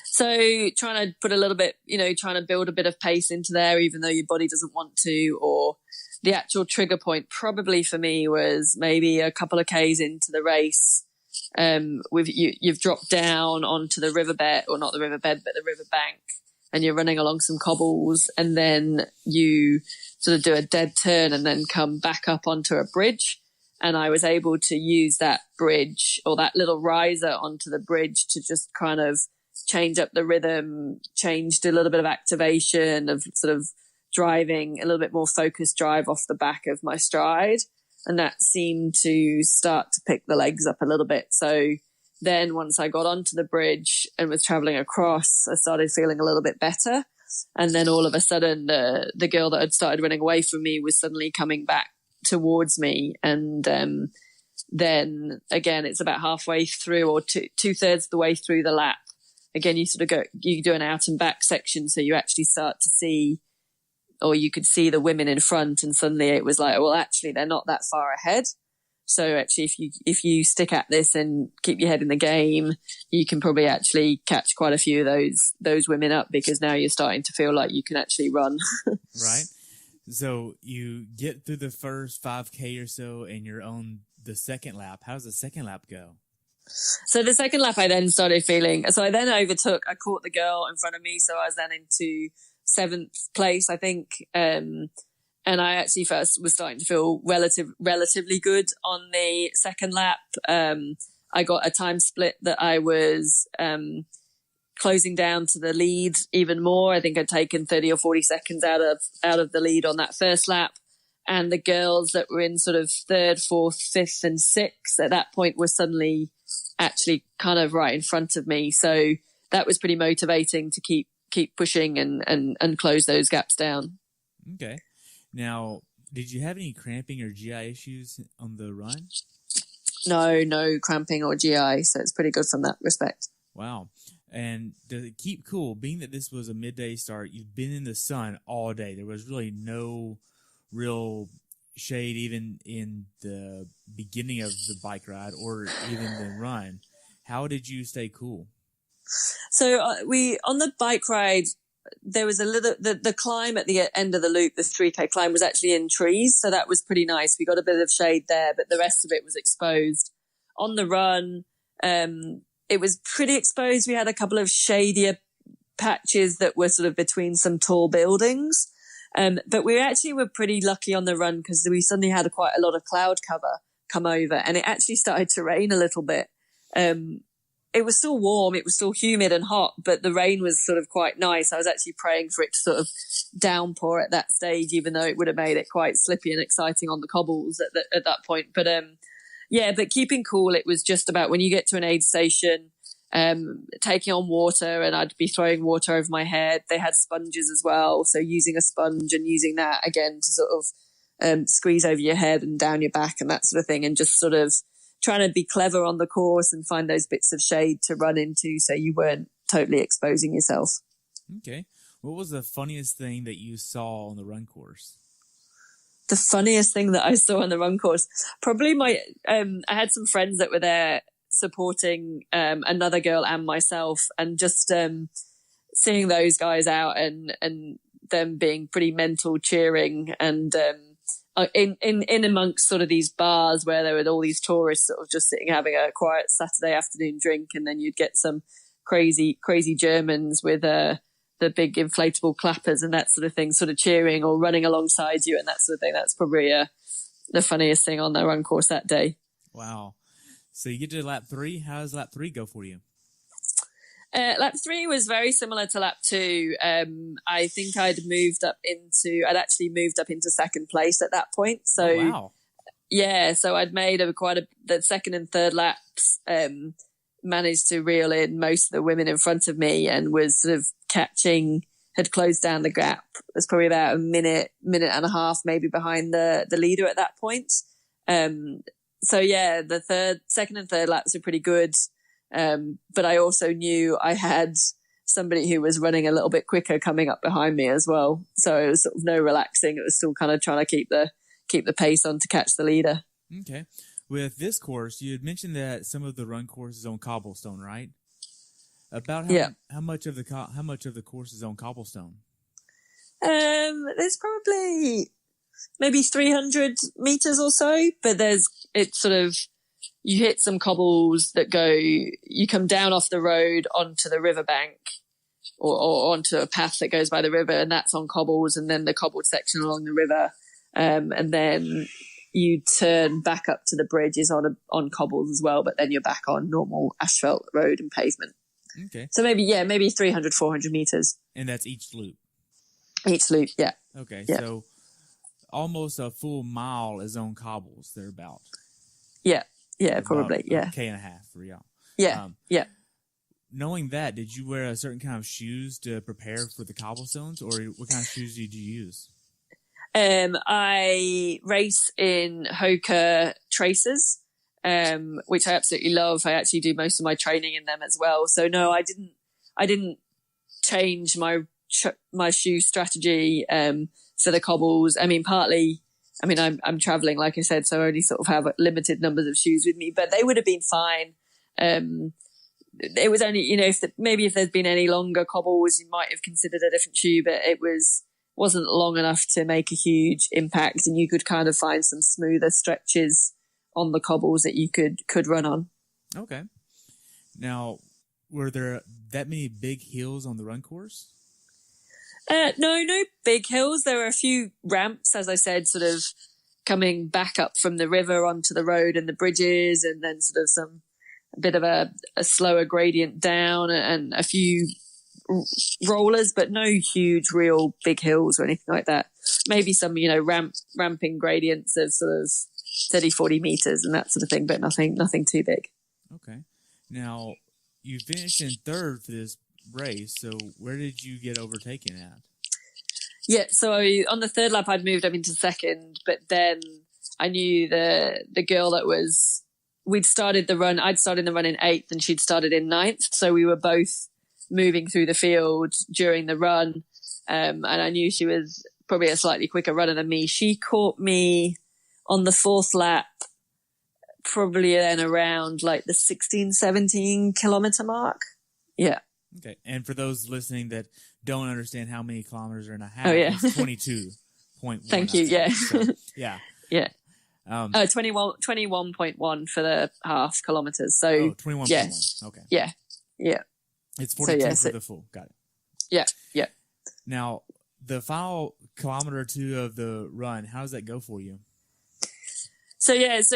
So trying to put a little bit, you know, trying to build a bit of pace into there, even though your body doesn't want to, or the actual trigger point probably for me was maybe a couple of Ks into the race. You've dropped down onto the riverbed, or not the riverbed, but the riverbank, and you're running along some cobbles, and then you sort of do a dead turn and then come back up onto a bridge. And I was able to use that bridge or that little riser onto the bridge to just kind of change up the rhythm, changed a little bit of activation of sort of driving, a little bit more focused drive off the back of my stride. And that seemed to start to pick the legs up a little bit. So then once I got onto the bridge and was traveling across, I started feeling a little bit better. And then all of a sudden, the girl that had started running away from me was suddenly coming back towards me. And then again, it's about halfway through or two-thirds of the way through the lap. Again, you do an out and back section. So you actually start to see, or you could see the women in front, and suddenly it was like, well, actually they're not that far ahead. So actually if you stick at this and keep your head in the game, you can probably actually catch quite a few of those women up, because now you're starting to feel like you can actually run. Right. So you get through the first 5K or so and you're on the second lap. How does the second lap go? So the second lap I then started feeling, so I then I caught the girl in front of me. So I was then into 7th place, I think. And I actually first was starting to feel relatively good on the second lap. I got a time split that I was closing down to the lead even more. I think I'd taken 30 or 40 seconds out of the lead on that first lap. And the girls that were in sort of 3rd, 4th, 5th and 6th at that point were suddenly actually kind of right in front of me. So that was pretty motivating to keep pushing and close those gaps down. Okay. Now, did you have any cramping or GI issues on the run? No cramping or GI, so it's pretty good from that respect. Wow. And does it keep cool? Being that this was a midday start, you've been in the sun all day. There was really no real shade even in the beginning of the bike ride or even the run. How did you stay cool? So on the bike ride, there was the climb at the end of the loop, the 3K climb was actually in trees. So that was pretty nice. We got a bit of shade there, but the rest of it was exposed. On the run, it was pretty exposed. We had a couple of shadier patches that were sort of between some tall buildings. But we actually were pretty lucky on the run because we suddenly had quite a lot of cloud cover come over, and it actually started to rain a little bit. It was still warm, it was still humid and hot, but the rain was sort of quite nice. I was actually praying for it to sort of downpour at that stage, even though it would have made it quite slippy and exciting on the cobbles at that point. But Yeah, but keeping cool, it was just about when you get to an aid station, taking on water, and I'd be throwing water over my head. They had sponges as well. So using a sponge and using that again to sort of squeeze over your head and down your back and that sort of thing, and just sort of trying to be clever on the course and find those bits of shade to run into so you weren't totally exposing yourself. Okay. What was the funniest thing that you saw on the run course? The funniest thing that I saw on the run course, probably I had some friends that were there supporting another girl and myself, and just seeing those guys out and them being pretty mental cheering, and in amongst sort of these bars where there were all these tourists sort of just sitting having a quiet Saturday afternoon drink, and then you'd get some crazy Germans with the big inflatable clappers and that sort of thing, sort of cheering or running alongside you and that sort of thing. That's probably the funniest thing on the run course that day. Wow. So you get to lap 3. How does lap 3 go for you? Lap 3 was very similar to lap 2. I think I'd actually moved up into second place at that point. So, oh, wow. Yeah, so I'd made the second and third laps, managed to reel in most of the women in front of me, and was sort of had closed down the gap. It was probably about a minute and a half maybe behind the leader at that point. So yeah, the second and third laps were pretty good. But I also knew I had somebody who was running a little bit quicker coming up behind me as well. So it was sort of no relaxing. It was still kind of trying to keep the pace on to catch the leader. Okay. With this course, you had mentioned that some of the run course is on cobblestone, right? About how much of the course is on cobblestone? There's probably maybe 300 meters or so, but it's sort of, you hit some cobbles that you come down off the road onto the riverbank or onto a path that goes by the river, and that's on cobbles, and then the cobbled section along the river. And then you turn back up to the bridge is on cobbles as well, but then you're back on normal asphalt road and pavement. Okay. So maybe 300, 400 meters. And that's each loop? Each loop, yeah. Okay, yeah. So almost a full mile is on cobbles, thereabout. Yeah, probably, yeah. K and a half for y'all. Yeah, yeah. Knowing that, did you wear a certain kind of shoes to prepare for the cobblestones, or what kind of shoes did you use? I race in Hoka Tracers, which I absolutely love. I actually do most of my training in them as well. So no, I didn't change my shoe strategy for the cobbles. I mean, partly, I'm traveling, like I said, so I only sort of have limited numbers of shoes with me, but they would have been fine. It was only, if there'd been any longer cobbles, you might have considered a different shoe, but it wasn't long enough to make a huge impact, and you could kind of find some smoother stretches on the cobbles that you could run on. Okay. Now, were there that many big hills on the run course? No big hills. There were a few ramps, as I said, sort of coming back up from the river onto the road and the bridges, and then sort of a bit of a slower gradient down, and a few rollers, but no huge real big hills or anything like that. Maybe some ramping gradients of sort of 30-40 meters and that sort of thing, but nothing too big. Okay. Now you finished in third for this race, so where did you get overtaken at? Yeah, so on the third lap I'd moved up into second, but then I knew the girl that I'd started the run in 8th and she'd started in 9th, so we were both moving through the field during the run, and I knew she was probably a slightly quicker runner than me. She caught me on the 4th lap, probably then around like the 16-17 kilometer mark. Yeah. Okay. And for those listening that don't understand how many kilometers are in a half, it's 22.1. Thank you. Yeah. So, yeah. Yeah. 21.1 for the half kilometers. So 21.1. Yeah. Okay. Yeah. Yeah. It's 42 for the full. Got it. Yeah. Yeah. Now, the final kilometer or two of the run, how does that go for you? So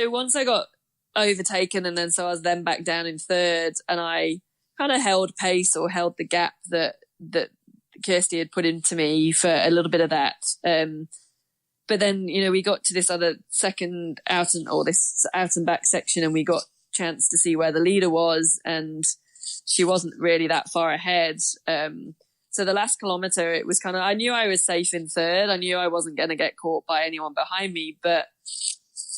once I got overtaken, and then so I was then back down in third, and I kind of held pace or held the gap that Kirsty had put into me for a little bit of that. but then, we got to this other second this out and back section, and we got chance to see where the leader was, and she wasn't really that far ahead. So the last kilometer, it was I knew I was safe in third. I knew I wasn't going to get caught by anyone behind me,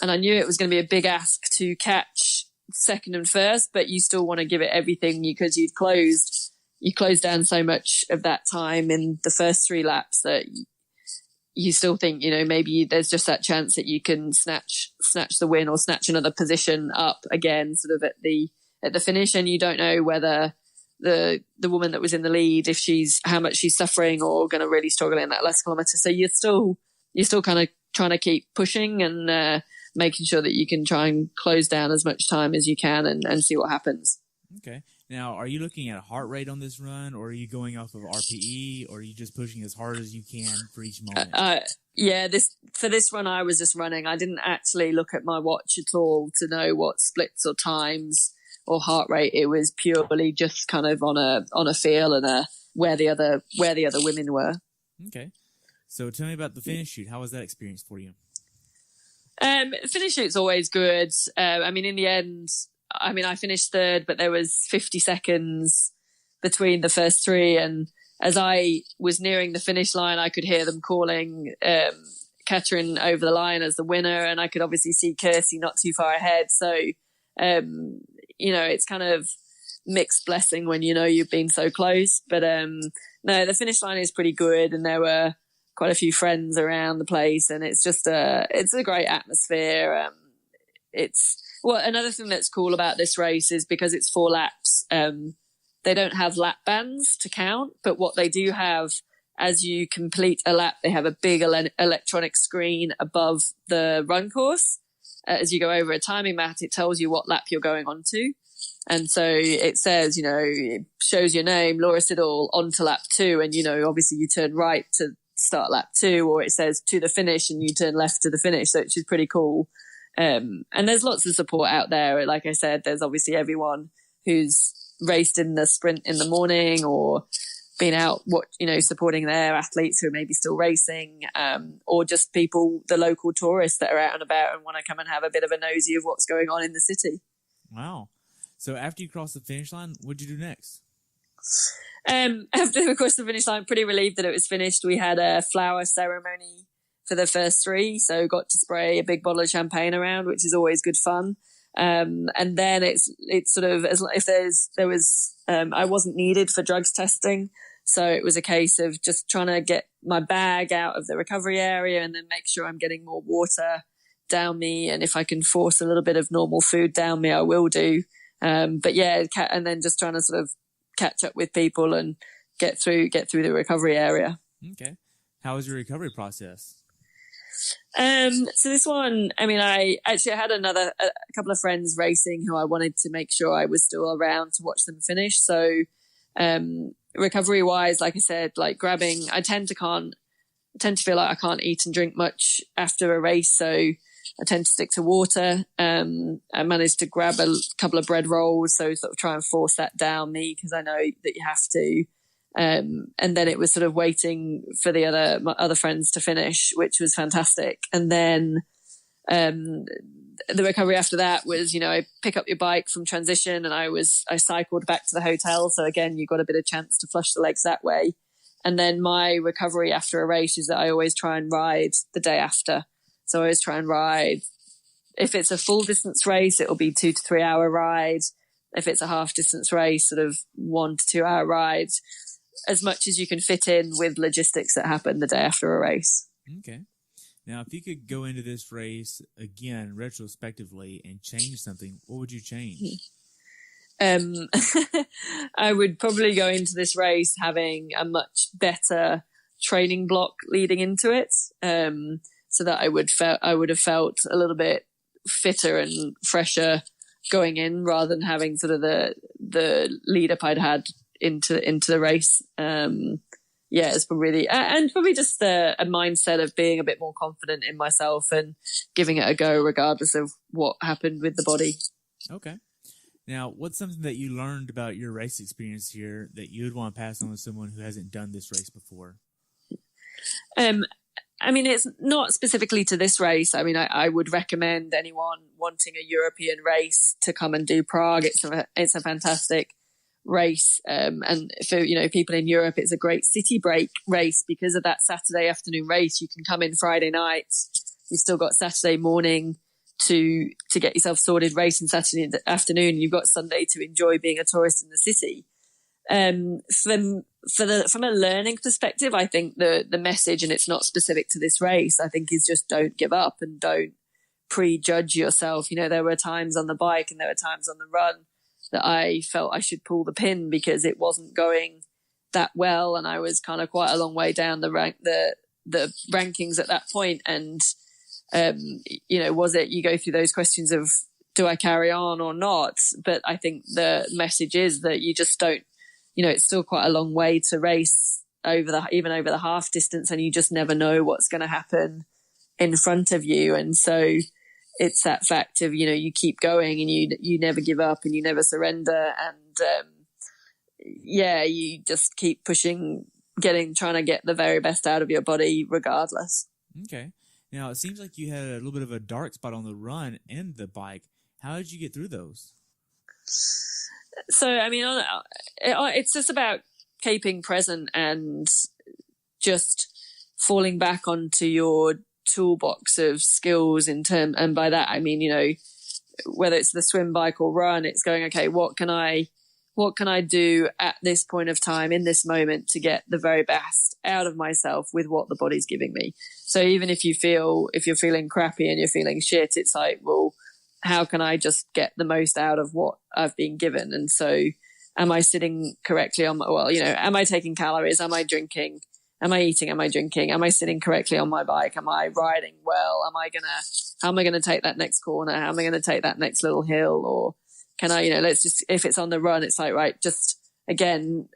and I knew it was going to be a big ask to catch second and first, but you still want to give it everything because you closed down so much of that time in the first 3 laps that you still think, maybe there's just that chance that you can snatch the win or snatch another position up again, sort of at the finish. And you don't know whether the woman that was in the lead, how much she's suffering or going to really struggle in that last kilometer. So you're still kind of trying to keep pushing and making sure that you can try and close down as much time as you can and see what happens. Okay. Now, are you looking at a heart rate on this run, or are you going off of RPE, or are you just pushing as hard as you can for each moment? For this run, I was just running. I didn't actually look at my watch at all to know what splits or times or heart rate. It was purely just kind of on a feel and where the other women were. Okay. So tell me about the finish shoot. How was that experience for you? Finish shoot's always good. In the end, I finished third, but there was 50 seconds between the first 3. And as I was nearing the finish line, I could hear them calling Katrin over the line as the winner. And I could obviously see Kirsty not too far ahead. So, it's kind of mixed blessing when you've been so close. But no, the finish line is pretty good. And there were quite a few friends around the place. And it's just it's a great atmosphere. Another thing that's cool about this race is because it's 4 laps, they don't have lap bands to count, but what they do have, as you complete a lap, they have a big electronic screen above the run course. As you go over a timing mat, it tells you what lap you're going on to. And so it says, it shows your name, Laura Siddall, on to lap 2. And, obviously you turn right to start lap 2, or it says to the finish and you turn left to the finish. So which is pretty cool. And there's lots of support out there. Like I said, there's obviously everyone who's raced in the sprint in the morning or been out, supporting their athletes who are maybe still racing, or just people, the local tourists that are out and about and want to come and have a bit of a nosy of what's going on in the city. Wow. So after you crossed the finish line, what'd you do next? After we crossed the finish line, pretty relieved that it was finished. We had a flower ceremony for the first 3, so got to spray a big bottle of champagne around, which is always good fun. And then it's sort of I wasn't needed for drugs testing, so it was a case of just trying to get my bag out of the recovery area and then make sure I'm getting more water down me, and if I can force a little bit of normal food down me, I will do. But yeah, and then just trying to sort of catch up with people and get through the recovery area. Okay, how was your recovery process? So this one, I had a couple of friends racing who I wanted to make sure I was still around to watch them finish. So, recovery wise, like I said, like grabbing, I tend to feel like I can't eat and drink much after a race. So I tend to stick to water. I managed to grab a couple of bread rolls. So sort of try and force that down me because I know that you have to. And then it was sort of waiting for my other friends to finish, which was fantastic. And then, the recovery after that was, I pick up your bike from transition and I cycled back to the hotel. So again, you got a bit of chance to flush the legs that way. And then my recovery after a race is that I always try and ride the day after. So I always try and ride. If it's a full distance race, it'll be 2 to 3 hour ride. If it's a half distance race, sort of 1 to 2 hour ride. As much as you can fit in with logistics that happen the day after a race. Okay. Now, if you could go into this race again, retrospectively, and change something, what would you change? I would probably go into this race having a much better training block leading into it, so that I would have felt a little bit fitter and fresher going in, rather than having sort of the lead up I'd had into the race. It's probably and probably just a mindset of being a bit more confident in myself and giving it a go regardless of what happened with the body. Okay. Now, what's something that you learned about your race experience here that you would want to pass on to someone who hasn't done this race before? I mean, it's not specifically to this race. I mean, I would recommend anyone wanting a European race to come and do Prague. It's a fantastic race. And for, people in Europe, it's a great city break race because of that Saturday afternoon race. You can come in Friday night. You've still got Saturday morning to get yourself sorted, race, and Saturday afternoon. You've got Sunday to enjoy being a tourist in the city. From a learning perspective, I think the message, and it's not specific to this race, I think is just don't give up and don't prejudge yourself. There were times on the bike and there were times on the run that I felt I should pull the pin because it wasn't going that well, and I was kind of quite a long way down the rankings at that point. And was it, you go through those questions of do I carry on or not? But I think the message is that you just don't. It's still quite a long way to race even over the half distance, and you just never know what's going to happen in front of you. And so it's that fact of, you keep going and you never give up and you never surrender. And, you just keep pushing, trying to get the very best out of your body regardless. Okay. Now it seems like you had a little bit of a dark spot on the run and the bike. How did you get through those? So, I mean, it's just about keeping present and just falling back onto your toolbox of skills and by that, I mean, whether it's the swim, bike or run, it's going, okay, what can I do at this point of time in this moment to get the very best out of myself with what the body's giving me? So even if you're feeling crappy and you're feeling shit, it's like, well, how can I just get the most out of what I've been given? And so am I sitting correctly am I taking calories? Am I drinking? Am I eating? Am I drinking? Am I sitting correctly on my bike? Am I riding well? How am I going to take that next corner? How am I going to take that next little hill? Or can I, if it's on the run, it's like, right, just again,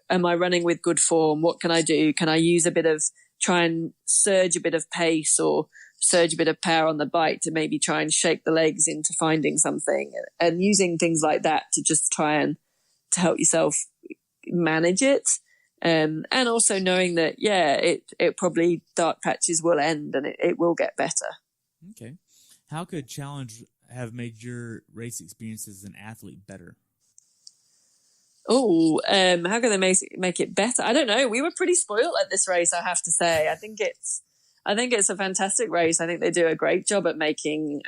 am I running with good form? What can I do? Can I try and surge a bit of pace or surge a bit of power on the bike to maybe try and shake the legs into finding something, and using things like that to just try and to help yourself manage it. And also knowing that, it probably dark patches will end and it will get better. Okay. How could challenge have made your race experience as an athlete better? How can they make it better? I don't know. We were pretty spoiled at this race, I have to say. I think it's a fantastic race. I think they do a great job at making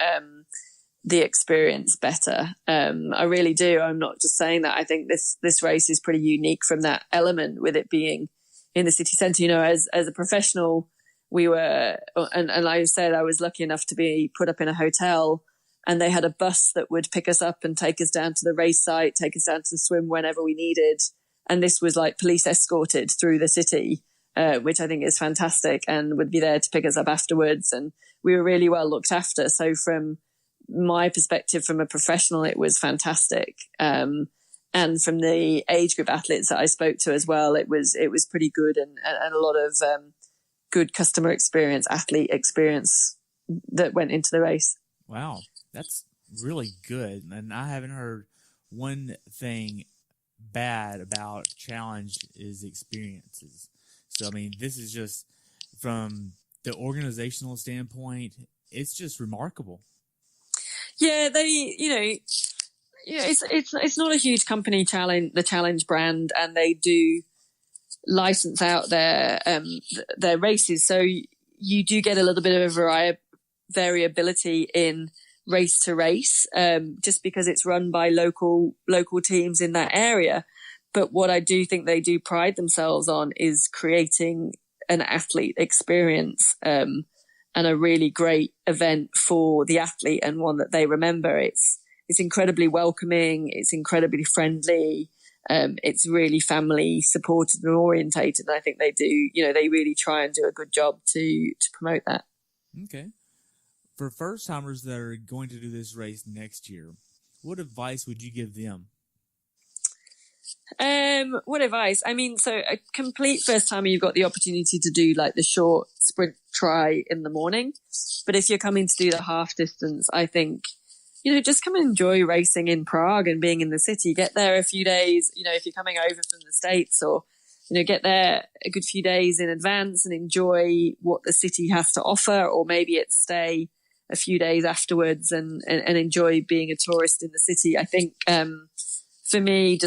the experience better. I really do. I'm not just saying that. I think this race is pretty unique from that element, with it being in the city centre. As a professional, we were, and like I said, I was lucky enough to be put up in a hotel, and they had a bus that would pick us up and take us down to the race site, take us down to the swim whenever we needed. And this was like police escorted through the city, which I think is fantastic, and would be there to pick us up afterwards. And we were really well looked after. So from my perspective, from a professional, it was fantastic. And from the age group athletes that I spoke to as well, it was pretty good, and a lot of good customer experience, athlete experience that went into the race. Wow, that's really good. And I haven't heard one thing bad about challenge is experiences. So, I mean, this is just from the organizational standpoint, it's just remarkable. Yeah, it's not a huge company, the Challenge brand, and they do license out their races. So you do get a little bit of variability in race to race, just because it's run by local teams in that area. But what I do think they do pride themselves on is creating an athlete experience, and a really great event for the athlete, and one that they remember. It's incredibly welcoming. It's incredibly friendly. It's really family supported and orientated. And I think they do, they really try and do a good job to promote that. Okay. For first timers that are going to do this race next year, what advice would you give them? What advice? I mean, so a complete first timer, you've got the opportunity to do like the short sprint try in the morning. But if you're coming to do the half distance, I think, just come and enjoy racing in Prague and being in the city. Get there a few days, if you're coming over from the States, or get there a good few days in advance and enjoy what the city has to offer, or maybe it's stay a few days afterwards and enjoy being a tourist in the city. I think for me,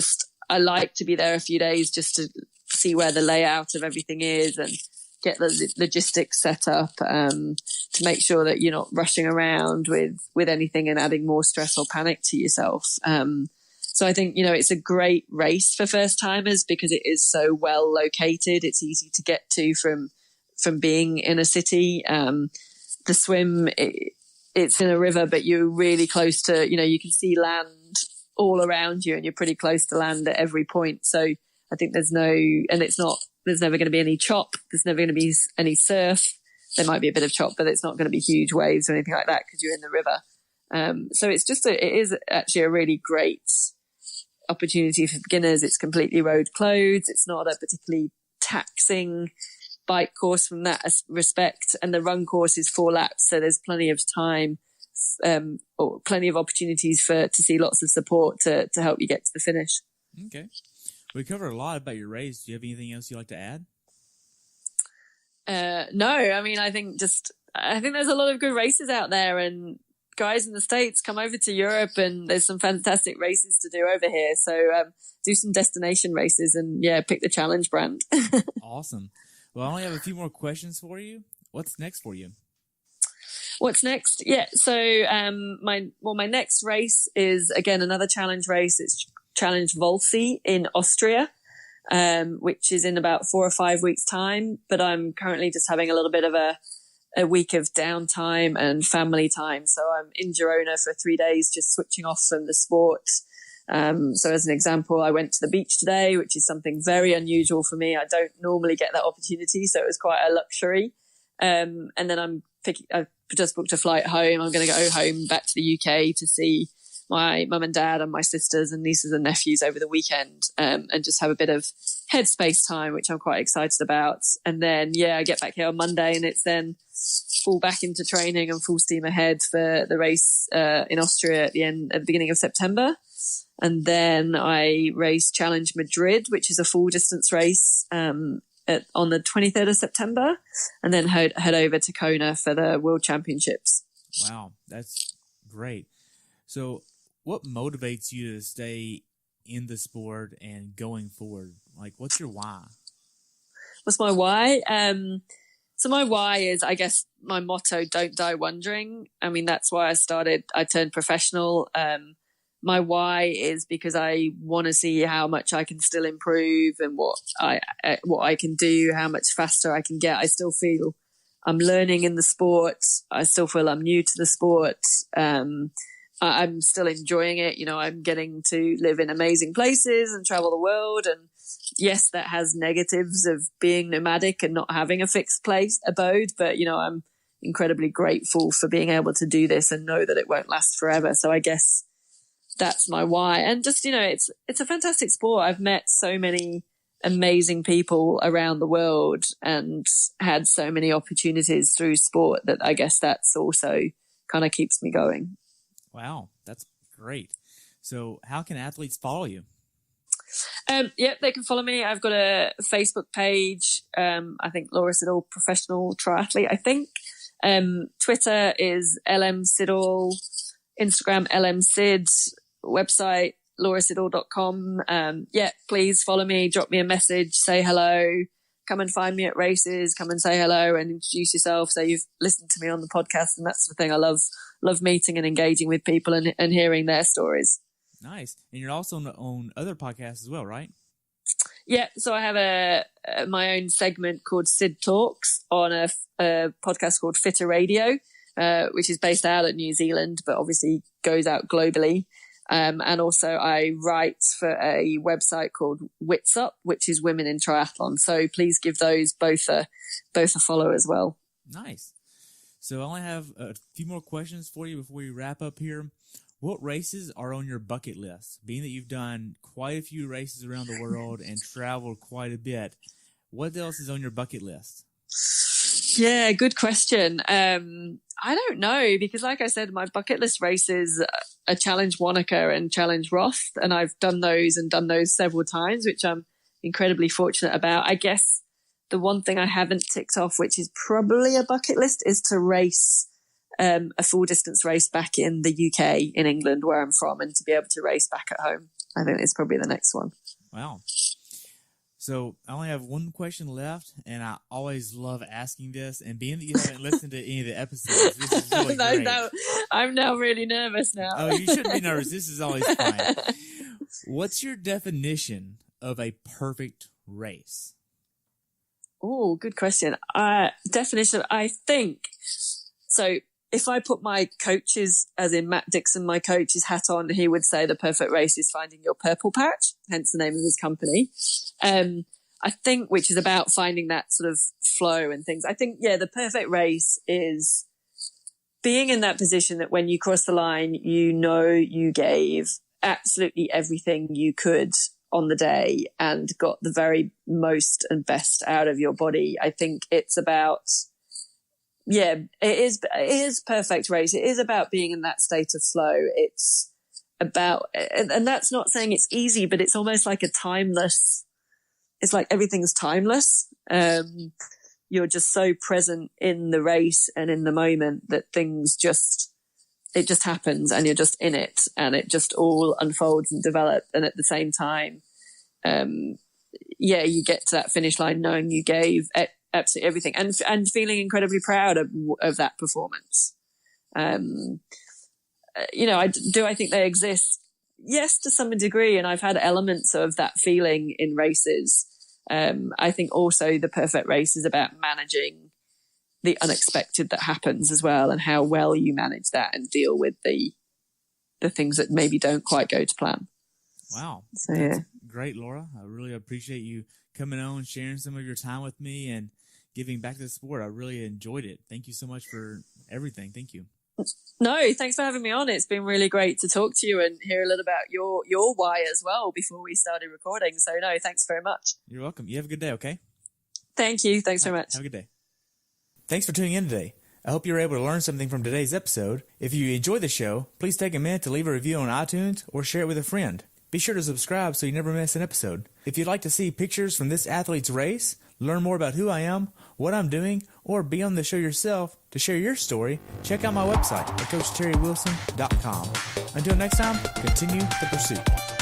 I like to be there a few days just to see where the layout of everything is and get the logistics set up to make sure that you're not rushing around with anything and adding more stress or panic to yourself. So I think, it's a great race for first timers because it is so well located. It's easy to get to from being in a city. The swim, it's in a river, but you're really close to, you can see land all around you and you're pretty close to land at every point. So I think there's never going to be any chop. There's never going to be any surf. There might be a bit of chop, but it's not going to be huge waves or anything like that because you're in the river. So it is actually a really great opportunity for beginners. It's completely road closed. It's not a particularly taxing bike course from that respect. And the run course is 4 laps. So there's plenty of time, or plenty of opportunities to see lots of support to help you get to the finish. Okay. We covered a lot about your race. Do you have anything else you'd like to add? No, I think there's a lot of good races out there, and guys in the States, come over to Europe and there's some fantastic races to do over here. So do some destination races and pick the challenge brand. Awesome. Well, I only have a few more questions for you. What's next for you? What's next? Yeah. So my next race is again another challenge race. It's Challenge Volsea in Austria, which is in about 4 or 5 weeks time. But I'm currently just having a little bit of a week of downtime and family time. So I'm in Girona for 3 days, just switching off from the sport. So as an example, I went to the beach today, which is something very unusual for me. I don't normally get that opportunity. So it was quite a luxury. And then I've just booked a flight home. I'm going to go home back to the UK to see my mum and dad and my sisters and nieces and nephews over the weekend, and just have a bit of headspace time, which I'm quite excited about. And then, I get back here on Monday and it's then full back into training and full steam ahead for the race in Austria at the beginning of September. And then I race Challenge Madrid, which is a full distance race on the 23rd of September, and then head over to Kona for the World Championships. Wow, that's great. So what motivates you to stay in the sport and going forward? Like, what's your why? What's my why? So my why is, I guess, my motto, don't die wondering. That's why I turned professional. My why is because I want to see how much I can still improve and what I can do, how much faster I can get. I still feel I'm learning in the sport. I still feel I'm new to the sport. I'm still enjoying it. I'm getting to live in amazing places and travel the world. And yes, that has negatives of being nomadic and not having a fixed abode. But, I'm incredibly grateful for being able to do this and know that it won't last forever. So I guess that's my why. And just, it's a fantastic sport. I've met so many amazing people around the world and had so many opportunities through sport that I guess that's also kind of keeps me going. Wow, that's great. So how can athletes follow you? They can follow me. I've got a Facebook page. I think Laura Siddall, Professional Triathlete, I think. Twitter is LM Siddall, Instagram LM Sid, website laurasiddall.com. Please follow me, drop me a message, say hello, come and find me at races, come and say hello and introduce yourself. So you've listened to me on the podcast and that's the thing. I love meeting and engaging with people and hearing their stories. Nice. And you're also on other podcasts as well, right? Yeah. So I have my own segment called Sid Talks on a podcast called Fitter Radio, which is based out of New Zealand, but obviously goes out globally. And also I write for a website called Wetsuit, which is Women in Triathlon. So please give those both a follow as well. Nice. So I only have a few more questions for you before we wrap up here. What races are on your bucket list? Being that you've done quite a few races around the world and traveled quite a bit, what else is on your bucket list? Yeah, good question. I don't know, because like I said, my bucket list races are Challenge Wanaka and Challenge Roth, and I've done those several times, which I'm incredibly fortunate about. I guess the one thing I haven't ticked off, which is probably a bucket list, is to race a full distance race back in the UK, in England, where I'm from, and to be able to race back at home. I think it's probably the next one. Wow. So I only have one question left, and I always love asking this. And being that you haven't listened to any of the episodes, this is really great. No, I'm now really nervous now. Oh, you shouldn't be nervous. This is always fine. What's your definition of a perfect race? Oh, good question. Definition, I think. So if I put my coach's, as in Matt Dixon, my coach's hat on, he would say the perfect race is finding your purple patch, hence the name of his company. I think, which is about finding that sort of flow and things. I think, the perfect race is being in that position that when you cross the line, you know you gave absolutely everything you could on the day and got the very most and best out of your body. I think it's about, it is perfect race. It is about being in that state of flow. It's about, and that's not saying it's easy, but it's almost like it's like everything's timeless. You're just so present in the race and in the moment that it just happens, and you're just in it, and it just all unfolds and develops. And at the same time, you get to that finish line knowing you gave absolutely everything, and feeling incredibly proud of that performance. I think they exist? Yes, to some degree, and I've had elements of that feeling in races. I think also the perfect race is about managing the unexpected that happens as well, and how well you manage that and deal with the things that maybe don't quite go to plan. Wow. So, That's great, Laura. I really appreciate you coming on, sharing some of your time with me, and giving back to the sport. I really enjoyed it. Thank you so much for everything. Thank you. No, thanks for having me on. It's been really great to talk to you and hear a little about your why as well before we started recording. So no, thanks very much. You're welcome. You have a good day, okay? Thank you. Thanks very much. Have a good day. Thanks for tuning in today. I hope you were able to learn something from today's episode. If you enjoy the show, please take a minute to leave a review on iTunes or share it with a friend. Be sure to subscribe so you never miss an episode. If you'd like to see pictures from this athlete's race, learn more about who I am, what I'm doing, or be on the show yourself to share your story, check out my website at CoachTerryWilson.com. Until next time, continue the pursuit.